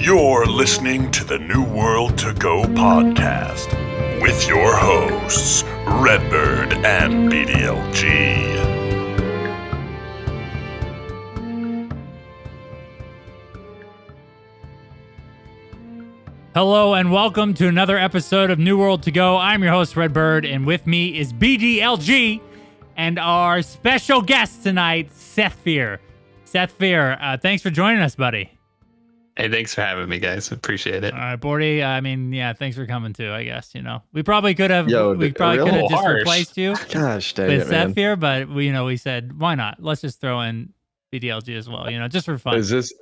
You're listening to the New World to Go podcast with your hosts, Redbyrd and BDLG. Hello and welcome to another episode of New World to Go. I'm your host, Redbyrd, and with me is BDLG and our special guest tonight, Sethphir. Sethphir, thanks for joining us, buddy. Hey, thanks for having me, guys. Appreciate it. All right, Bordy. Thanks for coming too. I guess we probably could have. Yo, we probably could have just replaced you Gosh, dang with it, man. Sethphir, but we said why not? Let's just throw in BDLG as well. Just for fun. Is this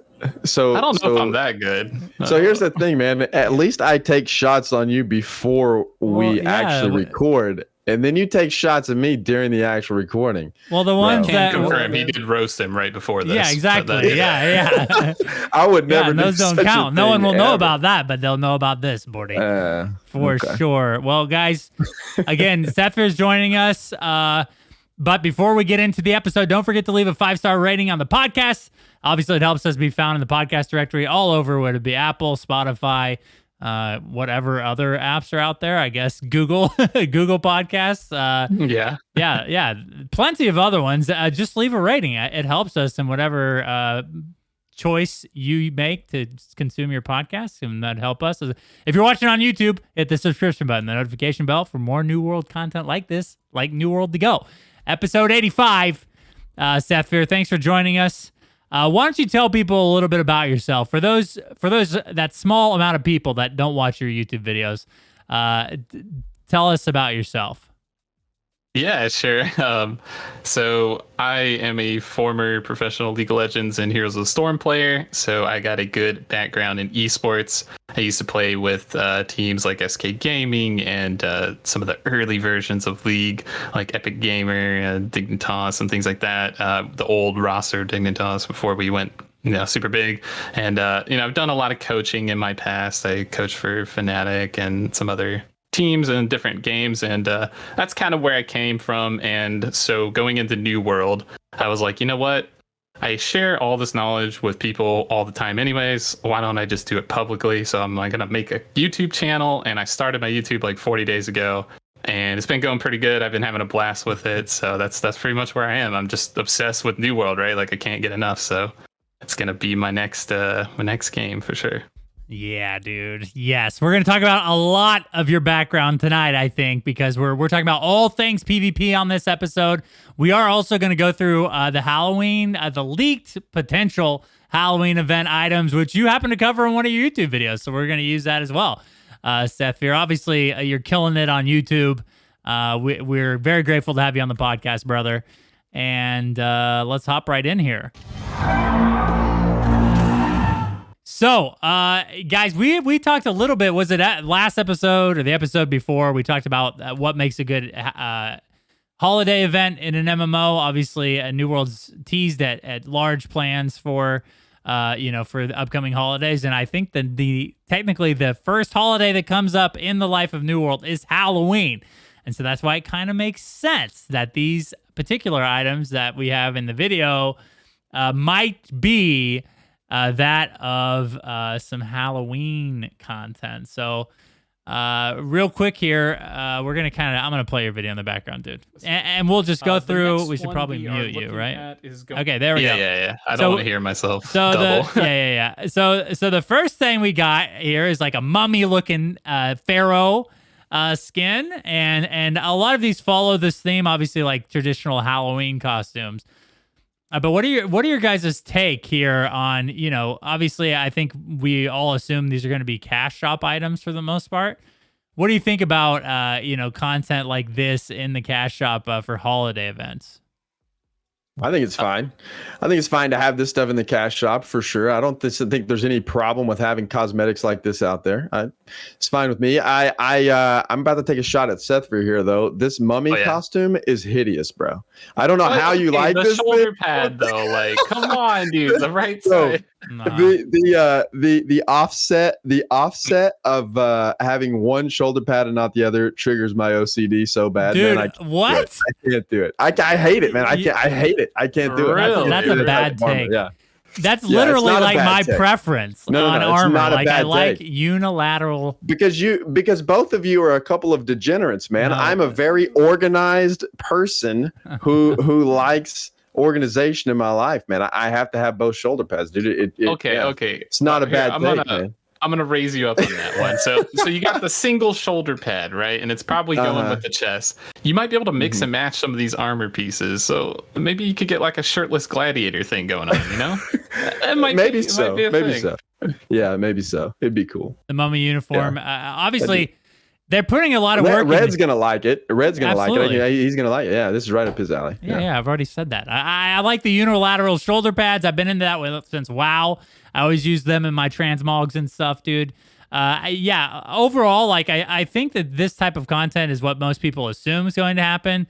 so? I don't know if I'm that good. So here's the thing, man. At least I take shots on you before we actually record, and then you take shots at me during the actual recording. Well, the ones that confirm he did roast him right before this. Yeah, exactly. Yeah. I would never. Those do don't such count. a No one thing will know ever. about that, but they'll know about this, Bordy. For okay. sure. Well, guys, again, Sethphir's joining us. But before we get into the episode, don't forget to leave a 5-star rating on the podcast. Obviously, it helps us be found in the podcast directory all over, whether it be Apple, Spotify, whatever other apps are out there. I guess Google, Google Podcasts. Yeah. Plenty of other ones. Just leave a rating. It helps us in whatever choice you make to consume your podcast, and that'd help us. If you're watching on YouTube, hit the subscription button, the notification bell for more New World content like this, like New World to Go. Episode 85. Sethphir, thanks for joining us. Why don't you tell people a little bit about yourself? For those that small amount of people that don't watch your YouTube videos, tell us about yourself. Yeah, sure. So I am a former professional League of Legends and Heroes of the Storm player, so I got a good background in esports. I used to play with teams like SK Gaming and some of the early versions of League, like Epic Gamer, Dignitas, and things like that. The old roster Dignitas before we went super big. And I've done a lot of coaching in my past. I coached for Fnatic and some other teams and different games, and that's kind of where I came from. And so going into New World, I was like, you know what, I share all this knowledge with people all the time anyways, why don't I just do it publicly? So I'm like gonna make a YouTube channel, and I started my YouTube like 40 days ago, and it's been going pretty good. I've been having a blast with it, so that's pretty much where I am. I'm just obsessed with New World, right? Like I can't get enough, so it's gonna be my next game for sure. Yeah, dude. Yes, we're going to talk about a lot of your background tonight, I think, because we're talking about all things PvP on this episode. We are also going to go through the Halloween, the leaked potential Halloween event items, which you happen to cover in one of your YouTube videos, so we're going to use that as well. Sethphir, obviously, you're killing it on YouTube. We're very grateful to have you on the podcast, brother. And let's hop right in here. So, guys, we talked a little bit, was it at last episode or the episode before, we talked about what makes a good holiday event in an MMO. Obviously, New World's teased at large plans for the upcoming holidays. And I think that technically the first holiday that comes up in the life of New World is Halloween. And so that's why it kind of makes sense that these particular items that we have in the video might be that of some Halloween content. So real quick here, I'm going to play your video in the background, dude. And we'll just go through. We should probably mute you, right? Okay, there we go. Yeah. I don't want to hear myself so double. So the first thing we got here is like a mummy-looking pharaoh skin. And a lot of these follow this theme, obviously, like traditional Halloween costumes. But what are your guys' take here on, obviously I think we all assume these are going to be cash shop items for the most part. What do you think about, content like this in the cash shop for holiday events? I think it's fine. I think it's fine to have this stuff in the cash shop for sure. I don't think there's any problem with having cosmetics like this out there. It's fine with me. I'm about to take a shot at Sethphir here, though. This mummy costume is hideous, bro. I don't know how you like the this shoulder pad though. Like, come on, dude. The right side. The offset of having one shoulder pad and not the other triggers my OCD so bad. Dude, man, what? I can't do it. I hate it, man. I hate it. I can't do it. That's a bad take. Yeah. That's Yeah, it's literally not a like bad my take. preference No, on it's armor. not a Like I bad like take. unilateral. Because both of you are a couple of degenerates, man. No. I'm a very organized person who likes organization in my life, man. I have to have both shoulder pads, dude. Okay. It's not a Here, bad take, man. I'm gonna raise you up on that one. So you got the single shoulder pad, right? And it's probably going with the chest. You might be able to mix and match some of these armor pieces. So maybe you could get like a shirtless gladiator thing going on, you know? It might maybe be, so. It might be a Maybe thing. so. Yeah, maybe so. It'd be cool. The mummy uniform. Obviously, they're putting a lot of work. Red's gonna like it. Red's gonna Absolutely. like it. He's gonna like it. Yeah, this is right up his alley. Yeah, I've already said that. I like the unilateral shoulder pads. I've been into that since WoW. I always use them in my transmogs and stuff, dude. Overall, like I think that this type of content is what most people assume is going to happen.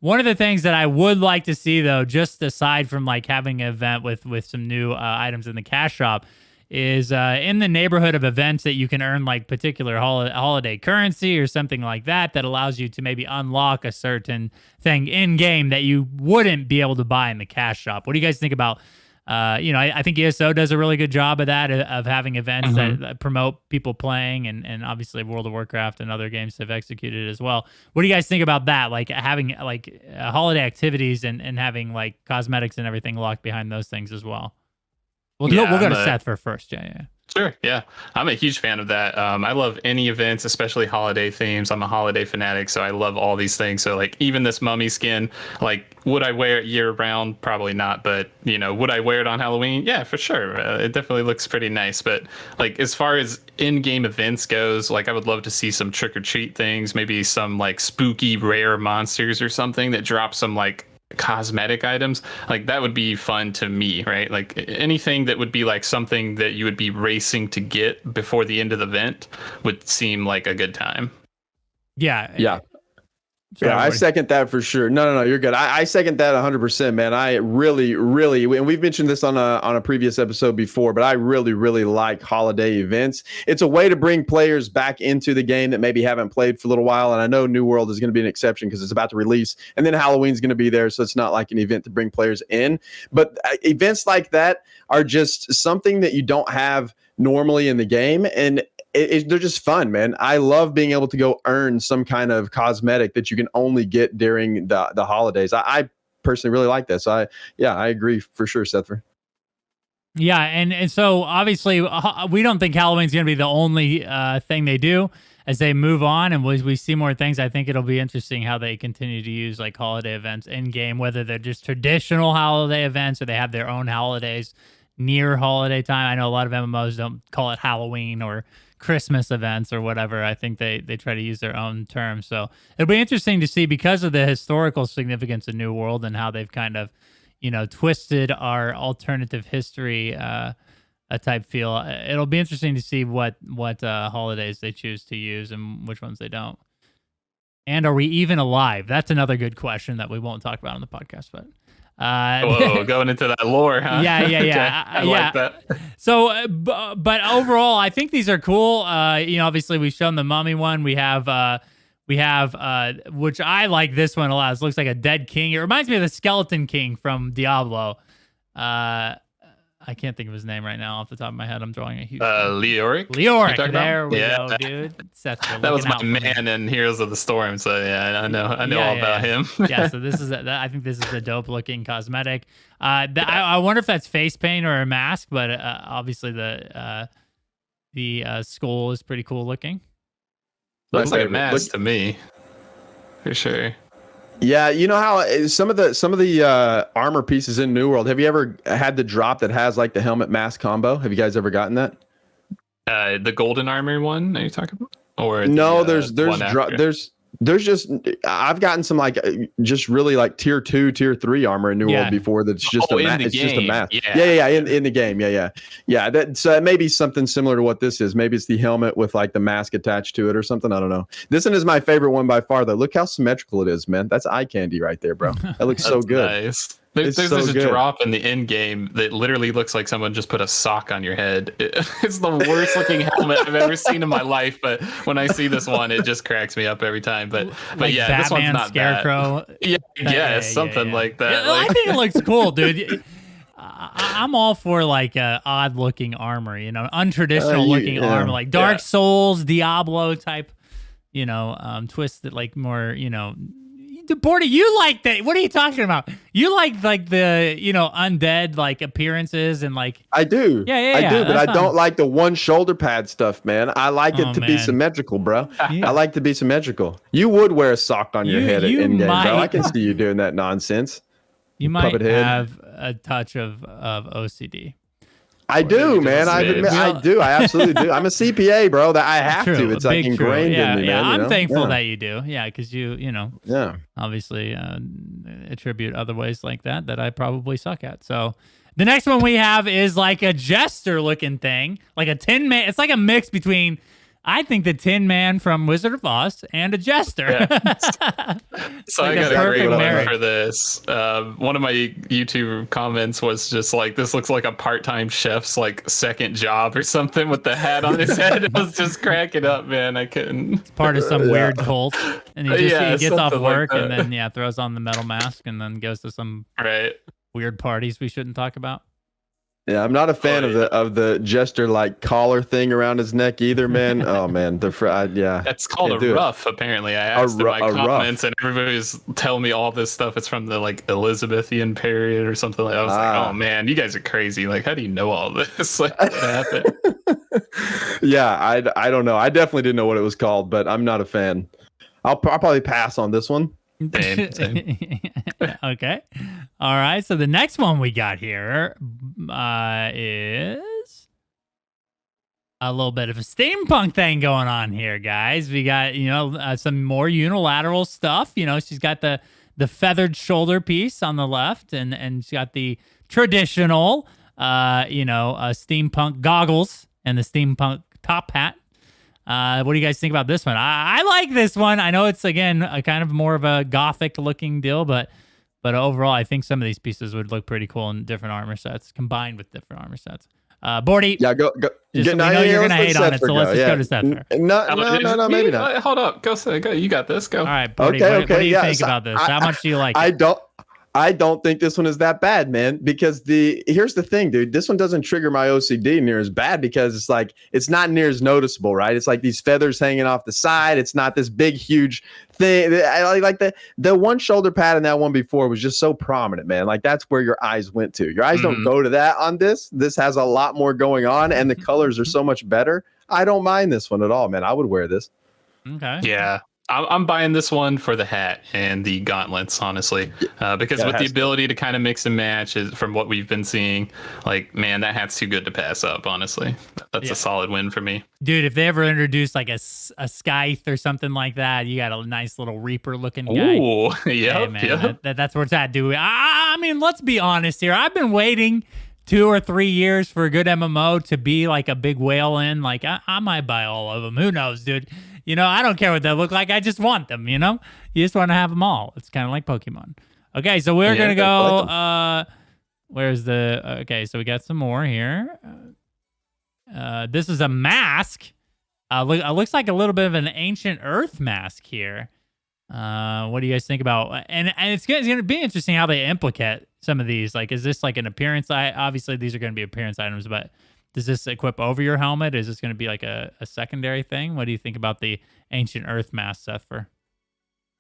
One of the things that I would like to see, though, just aside from like having an event with some new items in the cash shop, is in the neighborhood of events that you can earn like particular holiday currency or something like that allows you to maybe unlock a certain thing in game that you wouldn't be able to buy in the cash shop. What do you guys think about? I think ESO does a really good job of that, of having events that promote people playing, and obviously World of Warcraft and other games have executed it as well. What do you guys think about that? Like having like holiday activities and having like cosmetics and everything locked behind those things as well. We'll go to Sethphir first. Yeah. Sure. Yeah. I'm a huge fan of that. I love any events, especially holiday themes. I'm a holiday fanatic, so I love all these things. So like even this mummy skin, like would I wear it year round? Probably not. But would I wear it on Halloween? Yeah, for sure. It definitely looks pretty nice. But like as far as in-game events goes, like I would love to see some trick or treat things, maybe some like spooky rare monsters or something that drop some like cosmetic items. Like that would be fun to me, right? Like anything that would be like something that you would be racing to get before the end of the event would seem like a good time. Yeah. I second that for sure. No, you're good. I second that 100%, man. I really, and we've mentioned this on a previous episode before, but I really like holiday events. It's a way to bring players back into the game that maybe haven't played for a little while. And I know New World is going to be an exception because it's about to release, and then Halloween's going to be there, so it's not like an event to bring players in. But events like that are just something that you don't have normally in the game, and they're just fun, man. I love being able to go earn some kind of cosmetic that you can only get during the holidays. I personally really like that. So I agree for sure, Sethphir. Yeah, and so obviously we don't think Halloween's going to be the only thing they do as they move on, and we see more things. I think it'll be interesting how they continue to use like holiday events in game, whether they're just traditional holiday events or they have their own holidays near holiday time. I know a lot of MMOs don't call it Halloween or Christmas events or whatever. I think they try to use their own terms. So it'll be interesting to see, because of the historical significance of New World and how they've kind of, twisted our alternative history a type feel. It'll be interesting to see what holidays they choose to use and which ones they don't. And are we even alive? That's another good question that we won't talk about on the podcast, but going into that lore, huh? Yeah. Okay, I like that. So, but overall, I think these are cool. Obviously we've shown the mummy one. We have, which I like this one a lot. It looks like a dead king. It reminds me of the skeleton king from Diablo. I can't think of his name right now off the top of my head. I'm drawing a huge Leoric. There we go, dude. Sethphir, that was my man in Heroes of the Storm. So yeah, I know all about him. Yeah, so this is I think this is a dope looking cosmetic. I wonder if that's face paint or a mask, but obviously the skull is pretty cool looking. Looks like a mask to me, for sure. Yeah, you know how some of the armor pieces in New World. Have you ever had the drop that has like the helmet mask combo? Have you guys ever gotten that? The golden armor one, are you talking about? Or no, there's just I've gotten some like just really like tier 2, tier 3 armor in New World before. That's just it's just a mask. Yeah, in the game. Yeah. So it may be something similar to what this is. Maybe it's the helmet with like the mask attached to it or something. I don't know. This one is my favorite one by far though. Look how symmetrical it is, man. That's eye candy right there, bro. That looks so good. Nice. There's a drop in the end game that literally looks like someone just put a sock on your head. It's the worst looking helmet I've ever seen in my life, but when I see this one, it just cracks me up every time. But yeah, Batman, this one's not Scarecrow. that. Yeah, something like that. I think it looks cool, dude. I'm all for like odd looking armor, untraditional looking armor, like Dark Souls, Diablo type, twists that like more, Bordy, you like that? What are you talking about? You like the undead like appearances and like I do. I do, but I fine. don't like the one shoulder pad stuff, man. I like it to be symmetrical, bro. I like to be symmetrical. You would wear a sock on your head in game, bro. I can see you doing that nonsense. You might have a touch of OCD. I do, man. I do. I absolutely do. I'm a CPA, bro. That I have to. It's like ingrained in me, man. I'm thankful that you do. Yeah, because you obviously attribute other ways like that I probably suck at. So the next one we have is like a Jester looking thing, like a Tin Man. It's like a mix between, I think, the Tin Man from Wizard of Oz and a Jester. Yeah. So like I got a great one for this. One of my YouTube comments was just like, this looks like a part-time chef's like second job or something with the hat on his head. It was just cracking up, man. I couldn't. It's part of some weird cult. And he gets off work and then throws on the metal mask and then goes to some weird parties we shouldn't talk about. Yeah, I'm not a fan of the Jester like collar thing around his neck either, man. Oh man, that's called a ruff. Apparently, I asked in my comments, and everybody's telling me all this stuff. It's from the like Elizabethan period or something. I was like, oh man, you guys are crazy. Like, how do you know all this? Like, what happened? Yeah, I don't know. I definitely didn't know what it was called, but I'm not a fan. I'll probably pass on this one. Same. Okay. All right. So the next one we got here is a little bit of a steampunk thing going on here, guys. We got, some more unilateral stuff. She's got the feathered shoulder piece on the left, and she's got the traditional, steampunk goggles and the steampunk top hat. What do you guys think about this one? I like this one. I know it's, again, a kind of more of a gothic looking deal, but overall, I think some of these pieces would look pretty cool in different armor sets, combined with different armor sets. Bordy. Yeah, go. We know you're going to hate on it, so let's just go to Sethphir. No, maybe not. Hold up. Go. You got this. Go. All right, Bordy, what do you think about this? How much do you like it? I don't think this one is that bad, man, because here's the thing, dude. This one doesn't trigger my OCD near as bad because it's like, it's not near as noticeable, right? It's like these feathers hanging off the side. It's not this big, huge thing. I like the one shoulder pad in that one before was just so prominent, man. Like that's where your eyes went to. Your eyes don't go to that on this. This has a lot more going on and the colors are so much better. I don't mind this one at all, man. I would wear this. Okay. Yeah. I'm buying this one for the hat and the gauntlets, honestly, because with the ability to kind of mix and match from what we've been seeing, like, man, that hat's too good to pass up, honestly. That's a solid win for me. Dude, if they ever introduce like a scythe or something like that, you got a nice little Reaper looking guy. Ooh, yeah, man, that's where it's at, dude. I mean, let's be honest here. I've been waiting 2 or 3 years for a good MMO to be like a big whale in. Like, I might buy all of them. Who knows, dude? I don't care what they look like. I just want them, You just want to have them all. It's kind of like Pokemon. Okay, so we're going to go... where's the... Okay, so we got some more here. This is a mask. Looks like a little bit of an ancient Earth mask here. What do you guys think about... And it's going to be interesting how they implicate some of these. Like, is this like an appearance... Obviously, these are going to be appearance items, but... Does this equip over your helmet? Is this going to be like a secondary thing? What do you think about the Ancient Earth mask, Sethphir?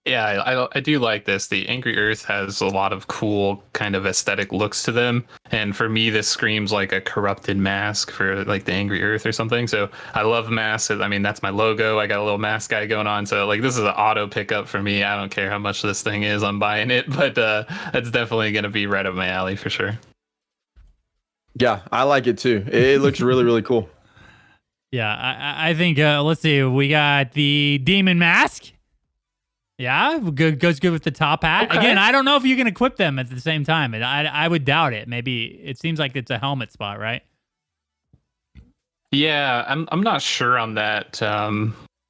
Yeah, I do like this. The Angry Earth has a lot of cool kind of aesthetic looks to them. And for me, this screams like a corrupted mask for like the Angry Earth or something. So I love masks. I mean, that's my logo. I got a little mask guy going on. So like this is an auto pickup for me. I don't care how much this thing is. I'm buying it. But it's definitely going to be right up my alley for sure. Yeah, I like it too. It looks really, really cool. Yeah, I think, let's see, we got the Demon Mask. Yeah, goes good with the top hat. Okay. Again, I don't know if you can equip them at the same time. I would doubt it. Maybe it seems like it's a helmet spot, right? Yeah, I'm not sure on that.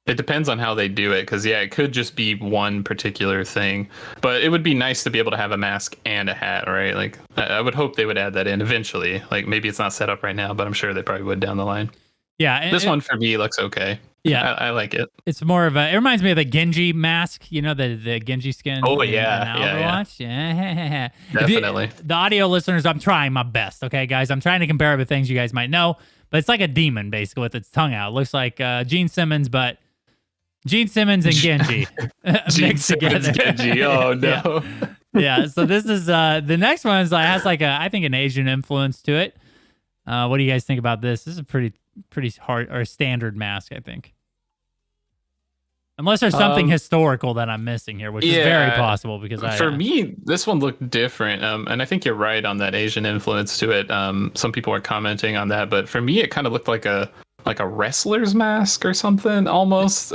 It depends on how they do it, because it could just be one particular thing, but it would be nice to be able to have a mask and a hat, right? Like I would hope they would add that in eventually. Like maybe it's not set up right now, but I'm sure they probably would down the line. Yeah, this one for me looks okay. Yeah, I like it. it's more of a. It reminds me of the Genji mask. You know the Genji skin. Oh, in yeah. Overwatch. Yeah. Definitely. The audio listeners, I'm trying my best. Okay, guys, I'm trying to compare it with things you guys might know, but it's like a demon basically with its tongue out. It looks like Gene Simmons, but Gene Simmons and Genji Gene mixed Simmons, together. Genji. Oh no. Yeah. So this is the next one is has like I think an Asian influence to it. What do you guys think about this? This is a pretty hard or standard mask, I think. Unless there's something historical that I'm missing here, which is very possible because for me, this one looked different. And I think you're right on that Asian influence to it. Some people are commenting on that, but for me, it kind of looked like a wrestler's mask or something almost.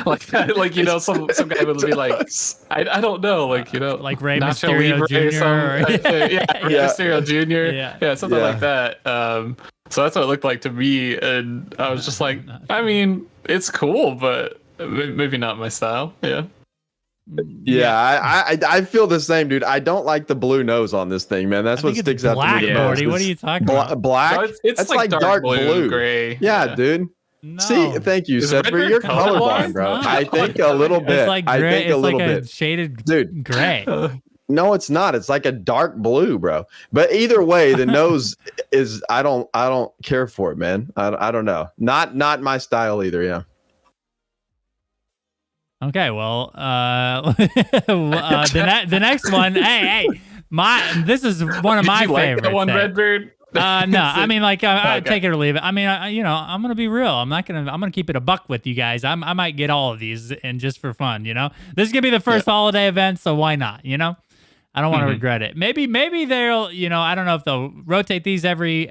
Like you know, some guy would be like, I don't know, like you know, like Rey Nacho Mysterio Libre Jr. Rey Mysterio Jr. Yeah, something like that. So that's what it looked like to me, and I was just like, I mean, it's cool, but maybe not my style. Yeah, I feel the same, dude. I don't like the blue nose on this thing, man. That's what sticks out to me the most. What are you talking about? Black? No, it's that's like dark blue. Gray. Yeah, dude. No. See, thank you, Sethphir. You're colorblind, bro. Not. I think a little bit. It's like gray. I think a little bit. Shaded dude. Gray. No, it's not. It's like a dark blue, bro. But either way, the nose is. I don't care for it, man. I don't know. Not my style either. Yeah. Okay, well, the next one. Hey, this is one of my favorites. That one, Redbird. No, I mean, like, I take it or leave it. I mean, I'm gonna be real. I'm gonna keep it a buck with you guys. I might get all of these, and just for fun, you know, this is gonna be the first holiday event, so why not? You know, I don't want to regret it. Maybe they'll, you know, I don't know if they'll rotate these every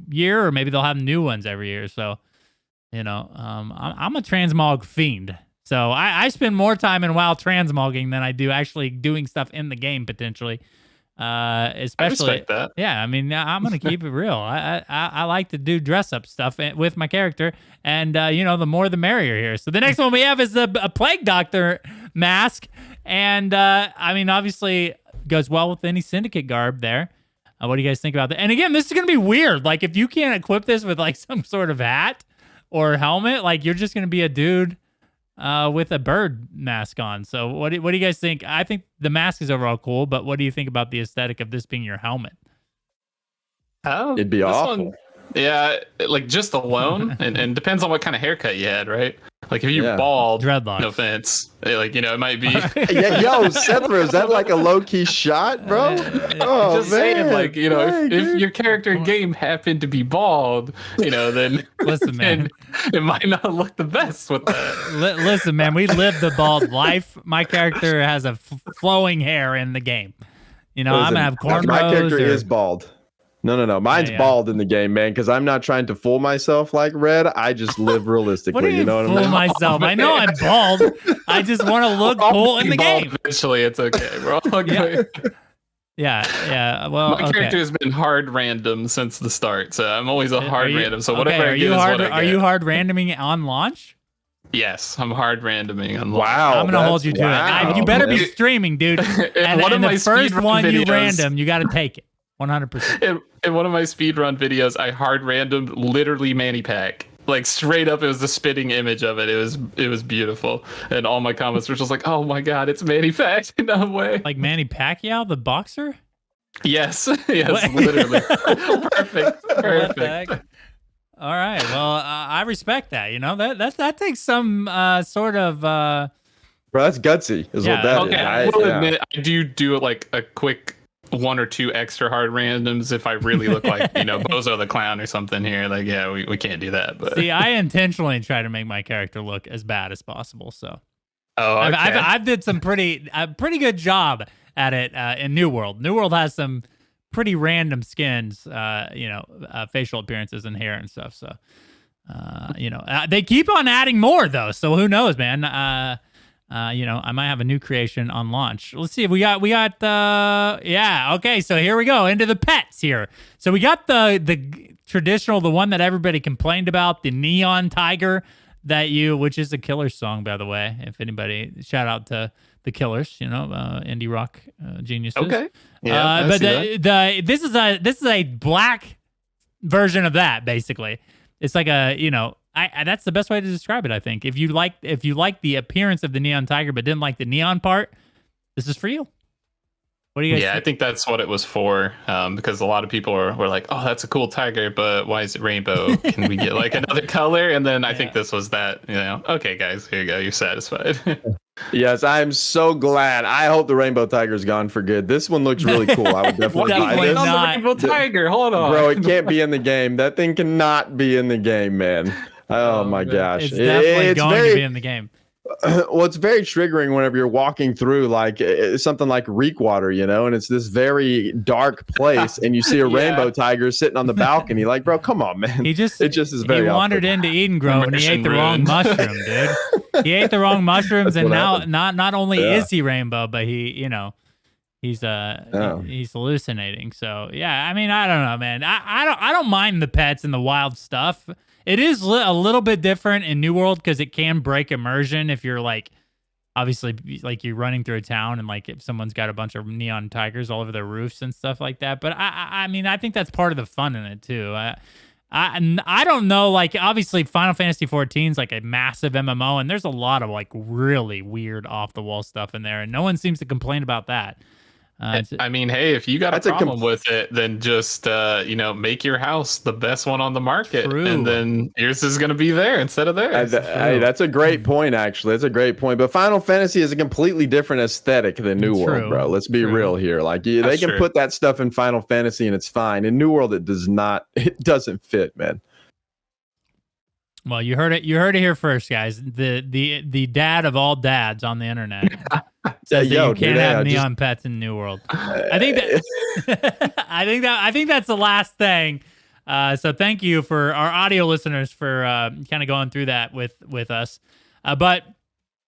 year, or maybe they'll have new ones every year. So, you know, I'm a transmog fiend. So I spend more time in WoW transmogging than I do actually doing stuff in the game potentially. Especially, I respect that. Yeah, I mean, I'm gonna keep it real. I like to do dress up stuff with my character, and you know, the more the merrier here. So the next one we have is a Plague Doctor mask, and I mean, obviously goes well with any Syndicate garb there. What do you guys think about that? And again, this is gonna be weird. Like, if you can't equip this with like some sort of hat or helmet, like you're just gonna be a dude with a bird mask on. So what do you guys think? I think the mask is overall cool, but what do you think about the aesthetic of this being your helmet? It'd be awful. Yeah, like just alone, and depends on what kind of haircut you had, right? Like if you're bald, dreadlocks. No offense, like, you know, it might be. Yo, Sethphir, is that like a low key shot, bro? Oh, just saying, like, you know, if your character in game happened to be bald, you know, then listen, man, it might not look the best with that. Listen, man, we live the bald life. My character has a flowing hair in the game. You know, I'm gonna have cornrows. My character is bald. No. Mine's bald in the game, man, because I'm not trying to fool myself like Red. I just live realistically. What do you know what I fool mean? myself? I know I'm bald. I just want to look cool in the game. Eventually, it's okay, bro. Okay. Yeah. Well, my character has been hard random since the start, so I'm always a hard random. So whatever I get is what I get. Are you hard randoming on launch? Yes, I'm hard randoming on launch. Wow, I'm gonna hold you to it. You better be streaming, dude. And the first one you random, you got to take it. 100%. In one of my speedrun videos, I hard random literally Manny Pack. Like straight up, it was the spitting image of it. It was beautiful, and all my comments were just like, "Oh my god, it's Manny Pack!" No way. Like Manny Pacquiao, the boxer. Yes, literally. Perfect. All right. Well, I respect that. You know, that takes some sort of. Bro, that's gutsy. Is what that is. I will admit, I do like a quick 1 or 2 extra hard randoms if I really look like, you know, Bozo the Clown or something here. Like, yeah, we can't do that. But see, I intentionally try to make my character look as bad as possible. So, okay. I've did some pretty good job at it in New World. New World has some pretty random skins, you know, facial appearances and hair and stuff. So, you know, they keep on adding more though. So who knows, man? You know, I might have a new creation on launch. Let's see if we got okay, so here we go into the pets here. So we got the traditional, the one that everybody complained about, the neon tiger which is a Killers song, by the way. If anybody, shout out to the Killers, you know, indie rock geniuses. Okay. Yeah. But this is a black version of that, basically. It's like a, you know, that's the best way to describe it. I think if you like the appearance of the neon tiger but didn't like the neon part, this is for you. What do you guys? Yeah, I think that's what it was for. Because a lot of people were like, "Oh, that's a cool tiger, but why is it rainbow? Can we get like another color?" And then I think this was that. Okay, guys, here you go. You're satisfied. Yes, I'm so glad. I hope the rainbow tiger's gone for good. This one looks really cool. I would definitely buy Definitely this. not. On the rainbow tiger. Hold on, Bro, it can't be in the game. That thing cannot be in the game, man. Oh my gosh. It's definitely going to be in the game. Well, it's very triggering whenever you're walking through like something like Reekwater, and it's this very dark place, and you see a rainbow tiger sitting on the balcony. Like, bro, come on, man. It just is very. He wandered into Eden Grove and he ate the wrong mushroom, dude. He ate the wrong mushrooms, and now not only is he rainbow, but he, he's hallucinating. So yeah, I mean, I don't know, man. I don't mind the pets and the wild stuff. It is a little bit different in New World because it can break immersion if you're like, obviously, like you're running through a town and like if someone's got a bunch of neon tigers all over their roofs and stuff like that. But I mean, I think that's part of the fun in it too. I don't know, like obviously Final Fantasy 14 is like a massive MMO and there's a lot of like really weird off the wall stuff in there and no one seems to complain about that. I mean, hey, if you got a problem with it, then just make your house the best one on the market, and then yours is going to be there instead of theirs. Hey, that's a great point. Actually, that's a great point. But Final Fantasy is a completely different aesthetic than New World, bro. Let's be real here. Like they can put that stuff in Final Fantasy and it's fine. In New World, it does not. It doesn't fit, man. Well, you heard it. You heard it here first, guys. The dad of all dads on the internet says that you can't have neon pets in New World. I think that I think that's the last thing. So thank you for our audio listeners for kind of going through that with us. But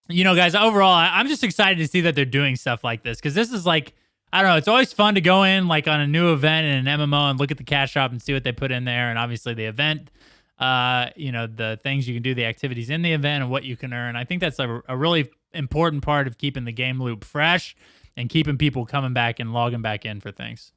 guys, overall, I'm just excited to see that they're doing stuff like this because this is like, I don't know. It's always fun to go in like on a new event in an MMO and look at the cash shop and see what they put in there, and obviously the event. The things you can do, the activities in the event and what you can earn. I think that's a really important part of keeping the game loop fresh and keeping people coming back and logging back in for things.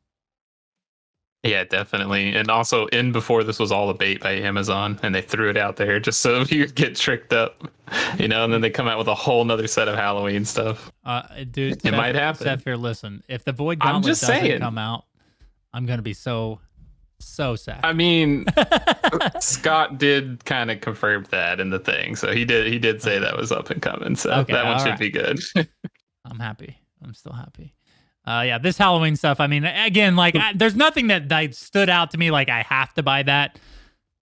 Yeah, definitely. And also before this was all a bait by Amazon and they threw it out there just so you get tricked up, and then they come out with a whole nother set of Halloween stuff. Dude, it might happen. Sethphir, listen, if the Void Gauntlet doesn't come out, I'm going to be so sad. I mean, Scott did kind of confirm that in the thing, so he did say that was up and coming. So that one should be good. I'm happy. I'm still happy. Yeah, this Halloween stuff. I mean, again, like there's nothing that stood out to me like I have to buy that.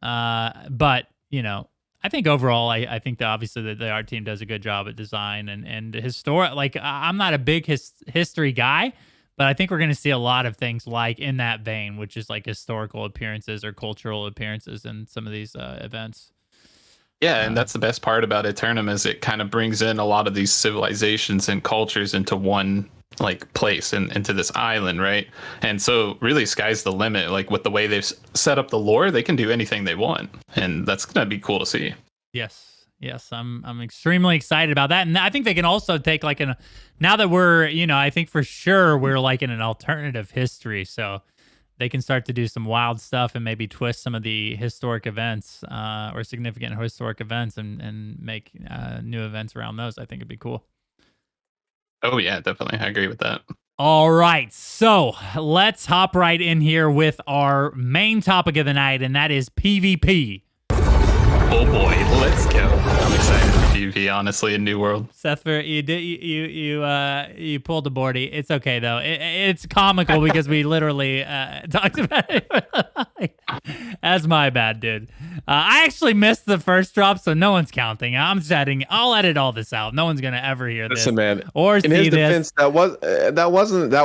But I think overall, I think that obviously the art team does a good job at design and historic. Like I'm not a big history guy. But I think we're going to see a lot of things like in that vein, which is like historical appearances or cultural appearances in some of these events. Yeah, and that's the best part about Eternum is it kind of brings in a lot of these civilizations and cultures into one like place and into this island, right? And so really sky's the limit. Like with the way they've set up the lore, they can do anything they want. And that's going to be cool to see. Yes, I'm extremely excited about that. And I think they can also take like now that we're, I think for sure we're like in an alternative history. So they can start to do some wild stuff and maybe twist some of the historic events or significant historic events and make new events around those. I think it'd be cool. Oh, yeah, definitely. I agree with that. All right. So let's hop right in here with our main topic of the night, and that is PvP. Oh boy, let's go! I'm excited for PvP, honestly, in New World. Sethphir, you pulled the boardy. It's okay though. It's comical because we literally talked about it. That's my bad, dude. I actually missed the first drop, so no one's counting. I'll edit all this out. No one's gonna ever hear this. Listen, man. Or see in his this. defense, that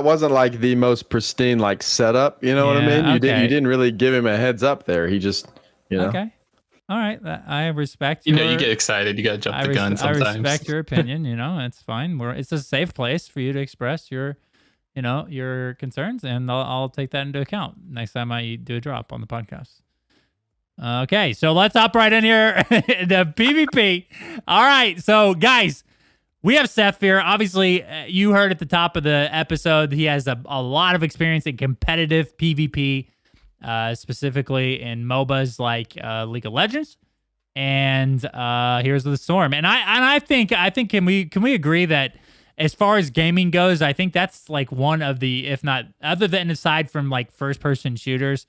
wasn't like the most pristine like setup. You know what I mean? You didn't really give him a heads up there. He just Okay. All right, I respect. You get excited. You got to jump the gun sometimes. I respect your opinion. It's fine. It's a safe place for you to express your concerns, and I'll take that into account next time I do a drop on the podcast. Okay, so let's hop right in here. The PvP. All right, so guys, we have Sethphir. Obviously, you heard at the top of the episode, he has a lot of experience in competitive PvP. Specifically in MOBAs like League of Legends. and Heroes of the Storm. And I think can we agree that as far as gaming goes, I think that's like one of the, if not other than aside from like first person shooters,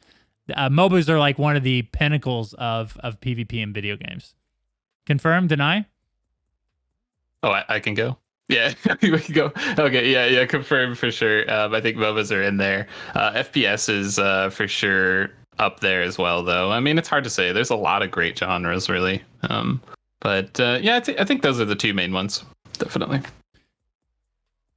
MOBAs are like one of the pinnacles of PvP in video games. Confirm, deny? Oh, I can go. Yeah, we can go. Okay, yeah, confirmed for sure. I think MOBAs are in there. FPS is for sure up there as well, though. I mean, it's hard to say. There's a lot of great genres, really. But yeah, I think those are the two main ones, definitely.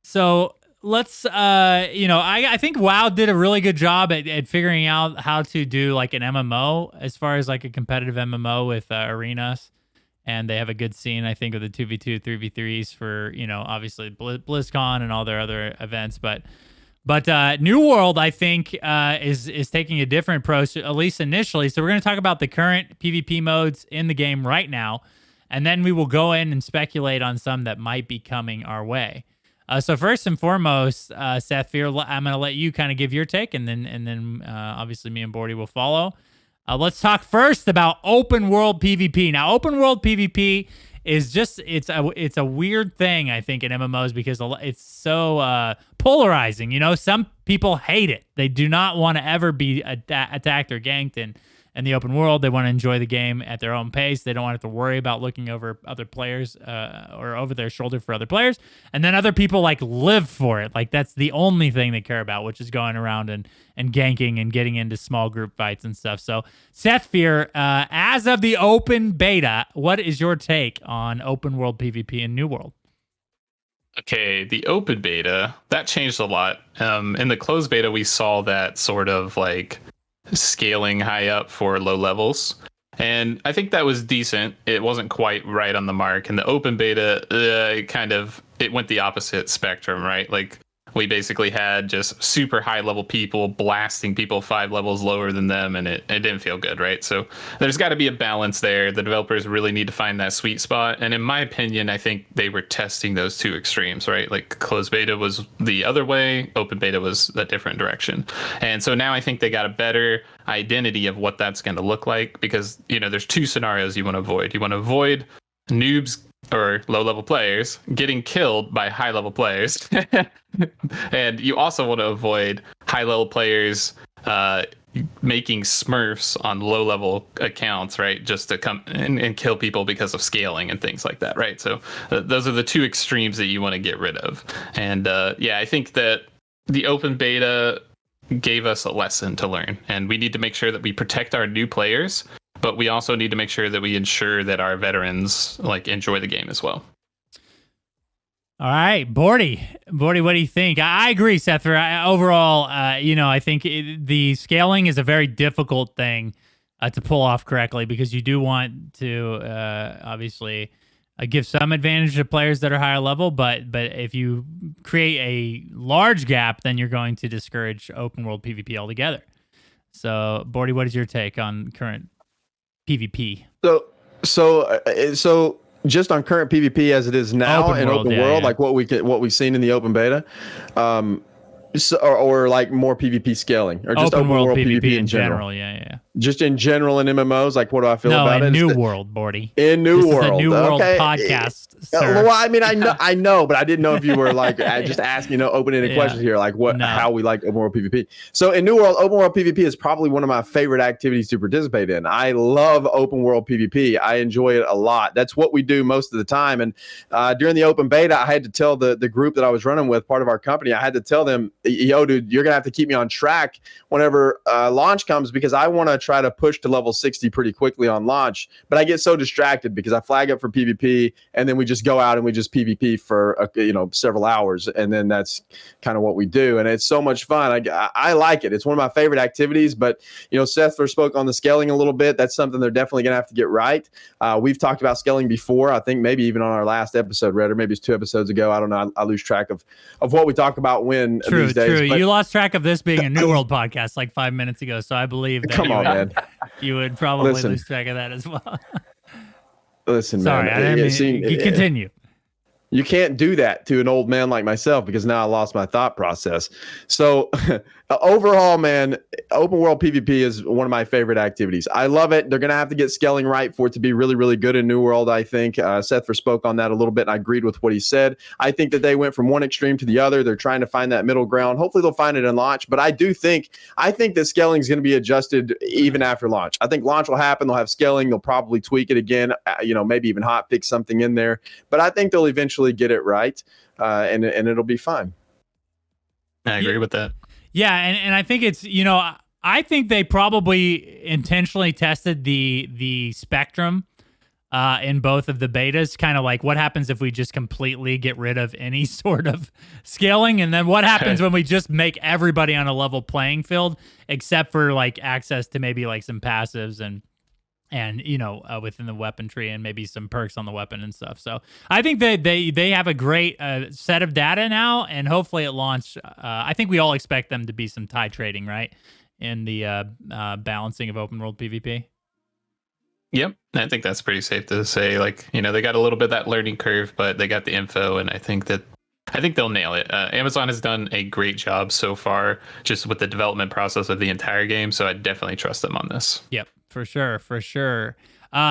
So let's, I think WoW did a really good job at figuring out how to do like an MMO as far as like a competitive MMO with arenas. And they have a good scene, I think, of the 2v2, 3v3s for, obviously BlizzCon and all their other events. But New World, I think, is taking a different approach, at least initially. So we're going to talk about the current PvP modes in the game right now. And then we will go in and speculate on some that might be coming our way. So first and foremost, Sethphir, I'm going to let you kind of give your take, and then obviously me and Bordy will follow. Let's talk first about open world PvP. Now, open world PvP is just it's a weird thing, I think, in MMOs because it's so polarizing. Some people hate it. They do not want to ever be attacked or ganked in the open world. They want to enjoy the game at their own pace. They don't want to have to worry about looking over other players or over their shoulder for other players. And then other people like live for it. Like that's the only thing they care about, which is going around and ganking and getting into small group fights and stuff. So Sethphir, as of the open beta, what is your take on open world PvP in New World? Okay, the open beta, that changed a lot. In the closed beta, we saw that sort of like scaling high up for low levels, and I think that was decent. It wasn't quite right on the mark. In the open beta, it went the opposite spectrum, right? Like we basically had just super high level people blasting people 5 levels lower than them, and it didn't feel good, right? So there's got to be a balance there. The developers really need to find that sweet spot, and in my opinion, I think they were testing those two extremes, right? Like closed beta was the other way, open beta was a different direction. And so now I think they got a better identity of what that's going to look like, because there's two scenarios you want to avoid. You want to avoid noobs or low-level players getting killed by high-level players. And you also want to avoid high-level players making smurfs on low-level accounts, right? Just to come and kill people because of scaling and things like that, right? So those are the two extremes that you want to get rid of. And I think that the open beta gave us a lesson to learn, and we need to make sure that we protect our new players, but we also need to make sure that we ensure that our veterans like enjoy the game as well. All right, Bordy, what do you think? I agree, Sethphir. Overall, I think the scaling is a very difficult thing to pull off correctly, because you do want to obviously give some advantage to players that are higher level, but if you create a large gap, then you're going to discourage open world PvP altogether. So, Bordy, what is your take on current PvP? So just on current PvP as it is now in open world, like what we've seen in the open beta, or like more PvP scaling, or just open world PvP in general. Yeah. Just in general in MMOs, like what do I feel about it? New World, Bordy. In New World. This is a New World podcast. Well, I mean, I know, but I didn't know if you were like just asking, open-ended questions here, like how we like open world PvP. So in New World, open world PvP is probably one of my favorite activities to participate in. I love open world PvP. I enjoy it a lot. That's what we do most of the time. And during the open beta, I had to tell the group that I was running with, part of our company, I had to tell them, yo, dude, you're gonna have to keep me on track whenever launch comes, because I want to try to push to level 60 pretty quickly on launch. But I get so distracted because I flag up for PvP, and then we just go out and we just PvP for several hours, and then that's kind of what we do, and it's so much fun. I like it. It's one of my favorite activities. But Sethphir spoke on the scaling a little bit. That's something they're definitely gonna have to get right. We've talked about scaling before. I think maybe even on our last episode, Red, or maybe it's 2 episodes ago. I don't know. I lose track of what we talk about when these days. True. You lost track of this being a New World podcast like 5 minutes ago, so I believe that you would probably lose track of that as well. Listen, sorry, man. I didn't mean, continue. You can't do that to an old man like myself because now I lost my thought process. So overall, man, open world PvP is one of my favorite activities. I love it. They're going to have to get scaling right for it to be really, really good in New World, I think. Sethphir spoke on that a little bit, and I agreed with what he said. I think that they went from one extreme to the other. They're trying to find that middle ground. Hopefully they'll find it in launch, but I think that scaling is going to be adjusted even after launch. I think launch will happen. They'll have scaling. They'll probably tweak it again, maybe even hot fix something in there, but I think they'll eventually get it right, and it'll be fine. I agree with that. Yeah, and I think it's, I think they probably intentionally tested the spectrum in both of the betas, kind of like what happens if we just completely get rid of any sort of scaling, and then what happens when we just make everybody on a level playing field, except for like access to maybe like some passives and within the weapon tree and maybe some perks on the weapon and stuff. So I think they have a great set of data now, and hopefully at launch, I think we all expect them to be some tie trading, right, in the balancing of open world PvP. Yep, I think that's pretty safe to say. Like, they got a little bit of that learning curve, but they got the info, and I think they'll nail it. Amazon has done a great job so far, just with the development process of the entire game. So I definitely trust them on this. Yep, for sure.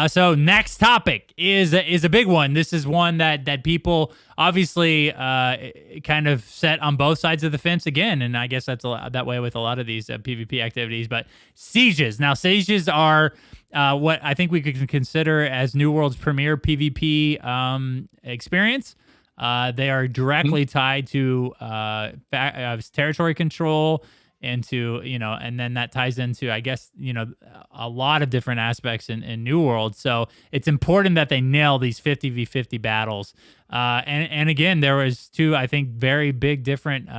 So next topic is a big one. This is one that people obviously kind of set on both sides of the fence again, and I guess that's that way with a lot of these PvP activities. But sieges. Now, sieges are what I think we could consider as New World's premier PvP experience. They are directly tied to territory control, into, and then that ties into, I guess, a lot of different aspects in New World. So it's important that they nail these 50v50 battles. And again, there was two, I think, very big different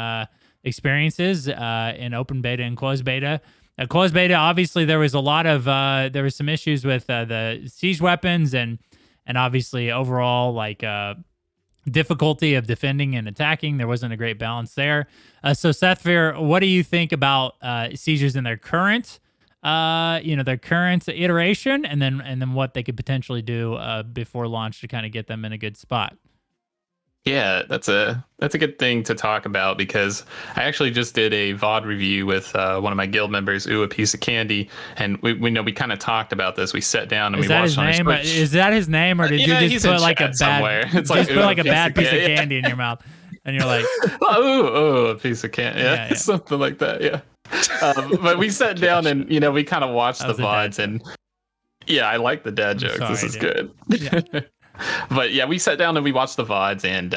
experiences in open beta and closed beta. Closed beta, obviously, there was a lot of there was some issues with the siege weapons and obviously overall like difficulty of defending and attacking. There wasn't a great balance there. So Sethphir, what do you think about sieges in their current iteration, and then what they could potentially do before launch to kind of get them in a good spot? Yeah, that's a good thing to talk about, because I actually just did a VOD review with one of my guild members, A Piece of Candy, and we kind of talked about this. We sat down and we watched on his Twitch. Is that his name, or did you just put like a bad piece of candy in your mouth, and you're like, a piece of candy, yeah. Something like that, yeah. But we sat down and we kind of watched the VODs, and yeah, I like the dad jokes. This is good. Yeah. But yeah, we sat down and we watched the VODs, and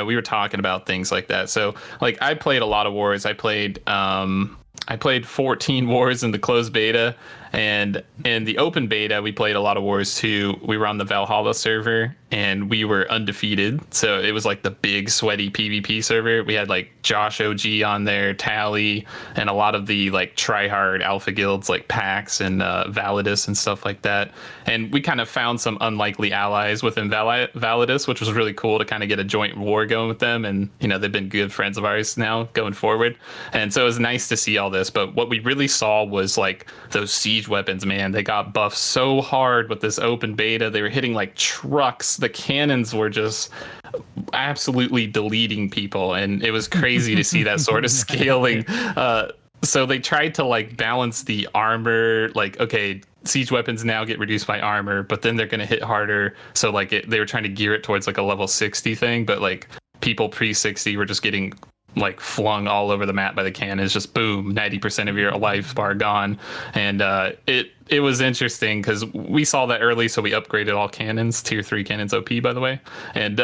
we were talking about things like that. So like, I played a lot of wars. I played 14 wars in the closed beta, and in the open beta we played a lot of wars too. We were on the Valhalla server and we were undefeated, so it was like the big sweaty PvP server. We had like Josh OG on there, Tally, and a lot of the like tryhard alpha guilds like Pax and Validus and stuff like that. And we kind of found some unlikely allies within Validus, which was really cool to kind of get a joint war going with them. And they've been good friends of ours now going forward, and so it was nice to see all this. But what we really saw was like those siege weapons, man. They got buffed so hard with this open beta. They were hitting like trucks. The cannons were just absolutely deleting people, and it was crazy to see that sort of scaling. So they tried to like balance the armor, like, okay, siege weapons now get reduced by armor, but then they're going to hit harder. So like they were trying to gear it towards like a level 60 thing, but like people pre 60 were just getting like flung all over the map by the cannons. Just boom, 90% of your life bar gone. And it was interesting because we saw that early, so we upgraded all cannons, tier 3 cannons OP, by the way. And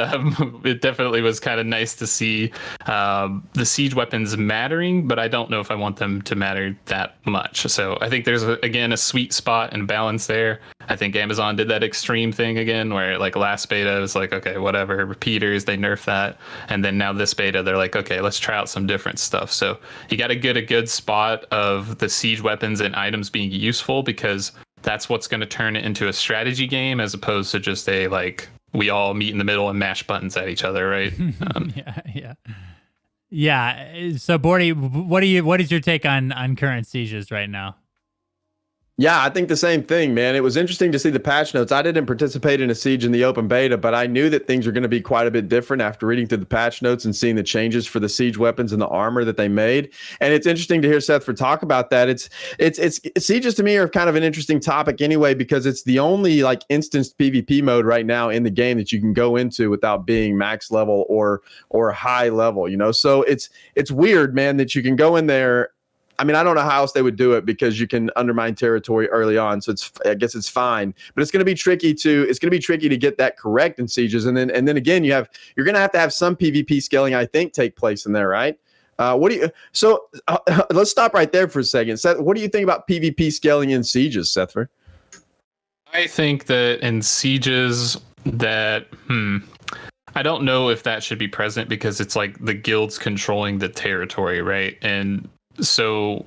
it definitely was kind of nice to see the siege weapons mattering, but I don't know if I want them to matter that much. So I think there's again a sweet spot and balance there. I think Amazon did that extreme thing again, where like last beta was like, okay, whatever, repeaters, they nerf that. And then now this beta, they're like, okay, let's try out some different stuff. So you got to get a good spot of the siege weapons and items being useful, because that's what's going to turn it into a strategy game, as opposed to just a like we all meet in the middle and mash buttons at each other, right? Yeah. So Bordy, what is your take on current sieges right now? Yeah, I think the same thing, man. It was interesting to see the patch notes. I didn't participate in a siege in the open beta, but I knew that things were going to be quite a bit different after reading through the patch notes and seeing the changes for the siege weapons and the armor that they made. And it's interesting to hear Sethphir talk about that. It's sieges to me are kind of an interesting topic anyway, because it's the only like instanced PvP mode right now in the game that you can go into without being max level or high level, you know. So it's weird, man, that you can go in there. I mean, I don't know how else they would do it because you can undermine territory early on. So I guess it's fine, but it's going to be tricky to get that correct in sieges. And then again, you're going to have some PvP scaling, I think, take place in there, right? Let's stop right there for a second. Seth, what do you think about PvP scaling in sieges, Sethphir? I think that in sieges that, I don't know if that should be present because it's like the guilds controlling the territory, right? And so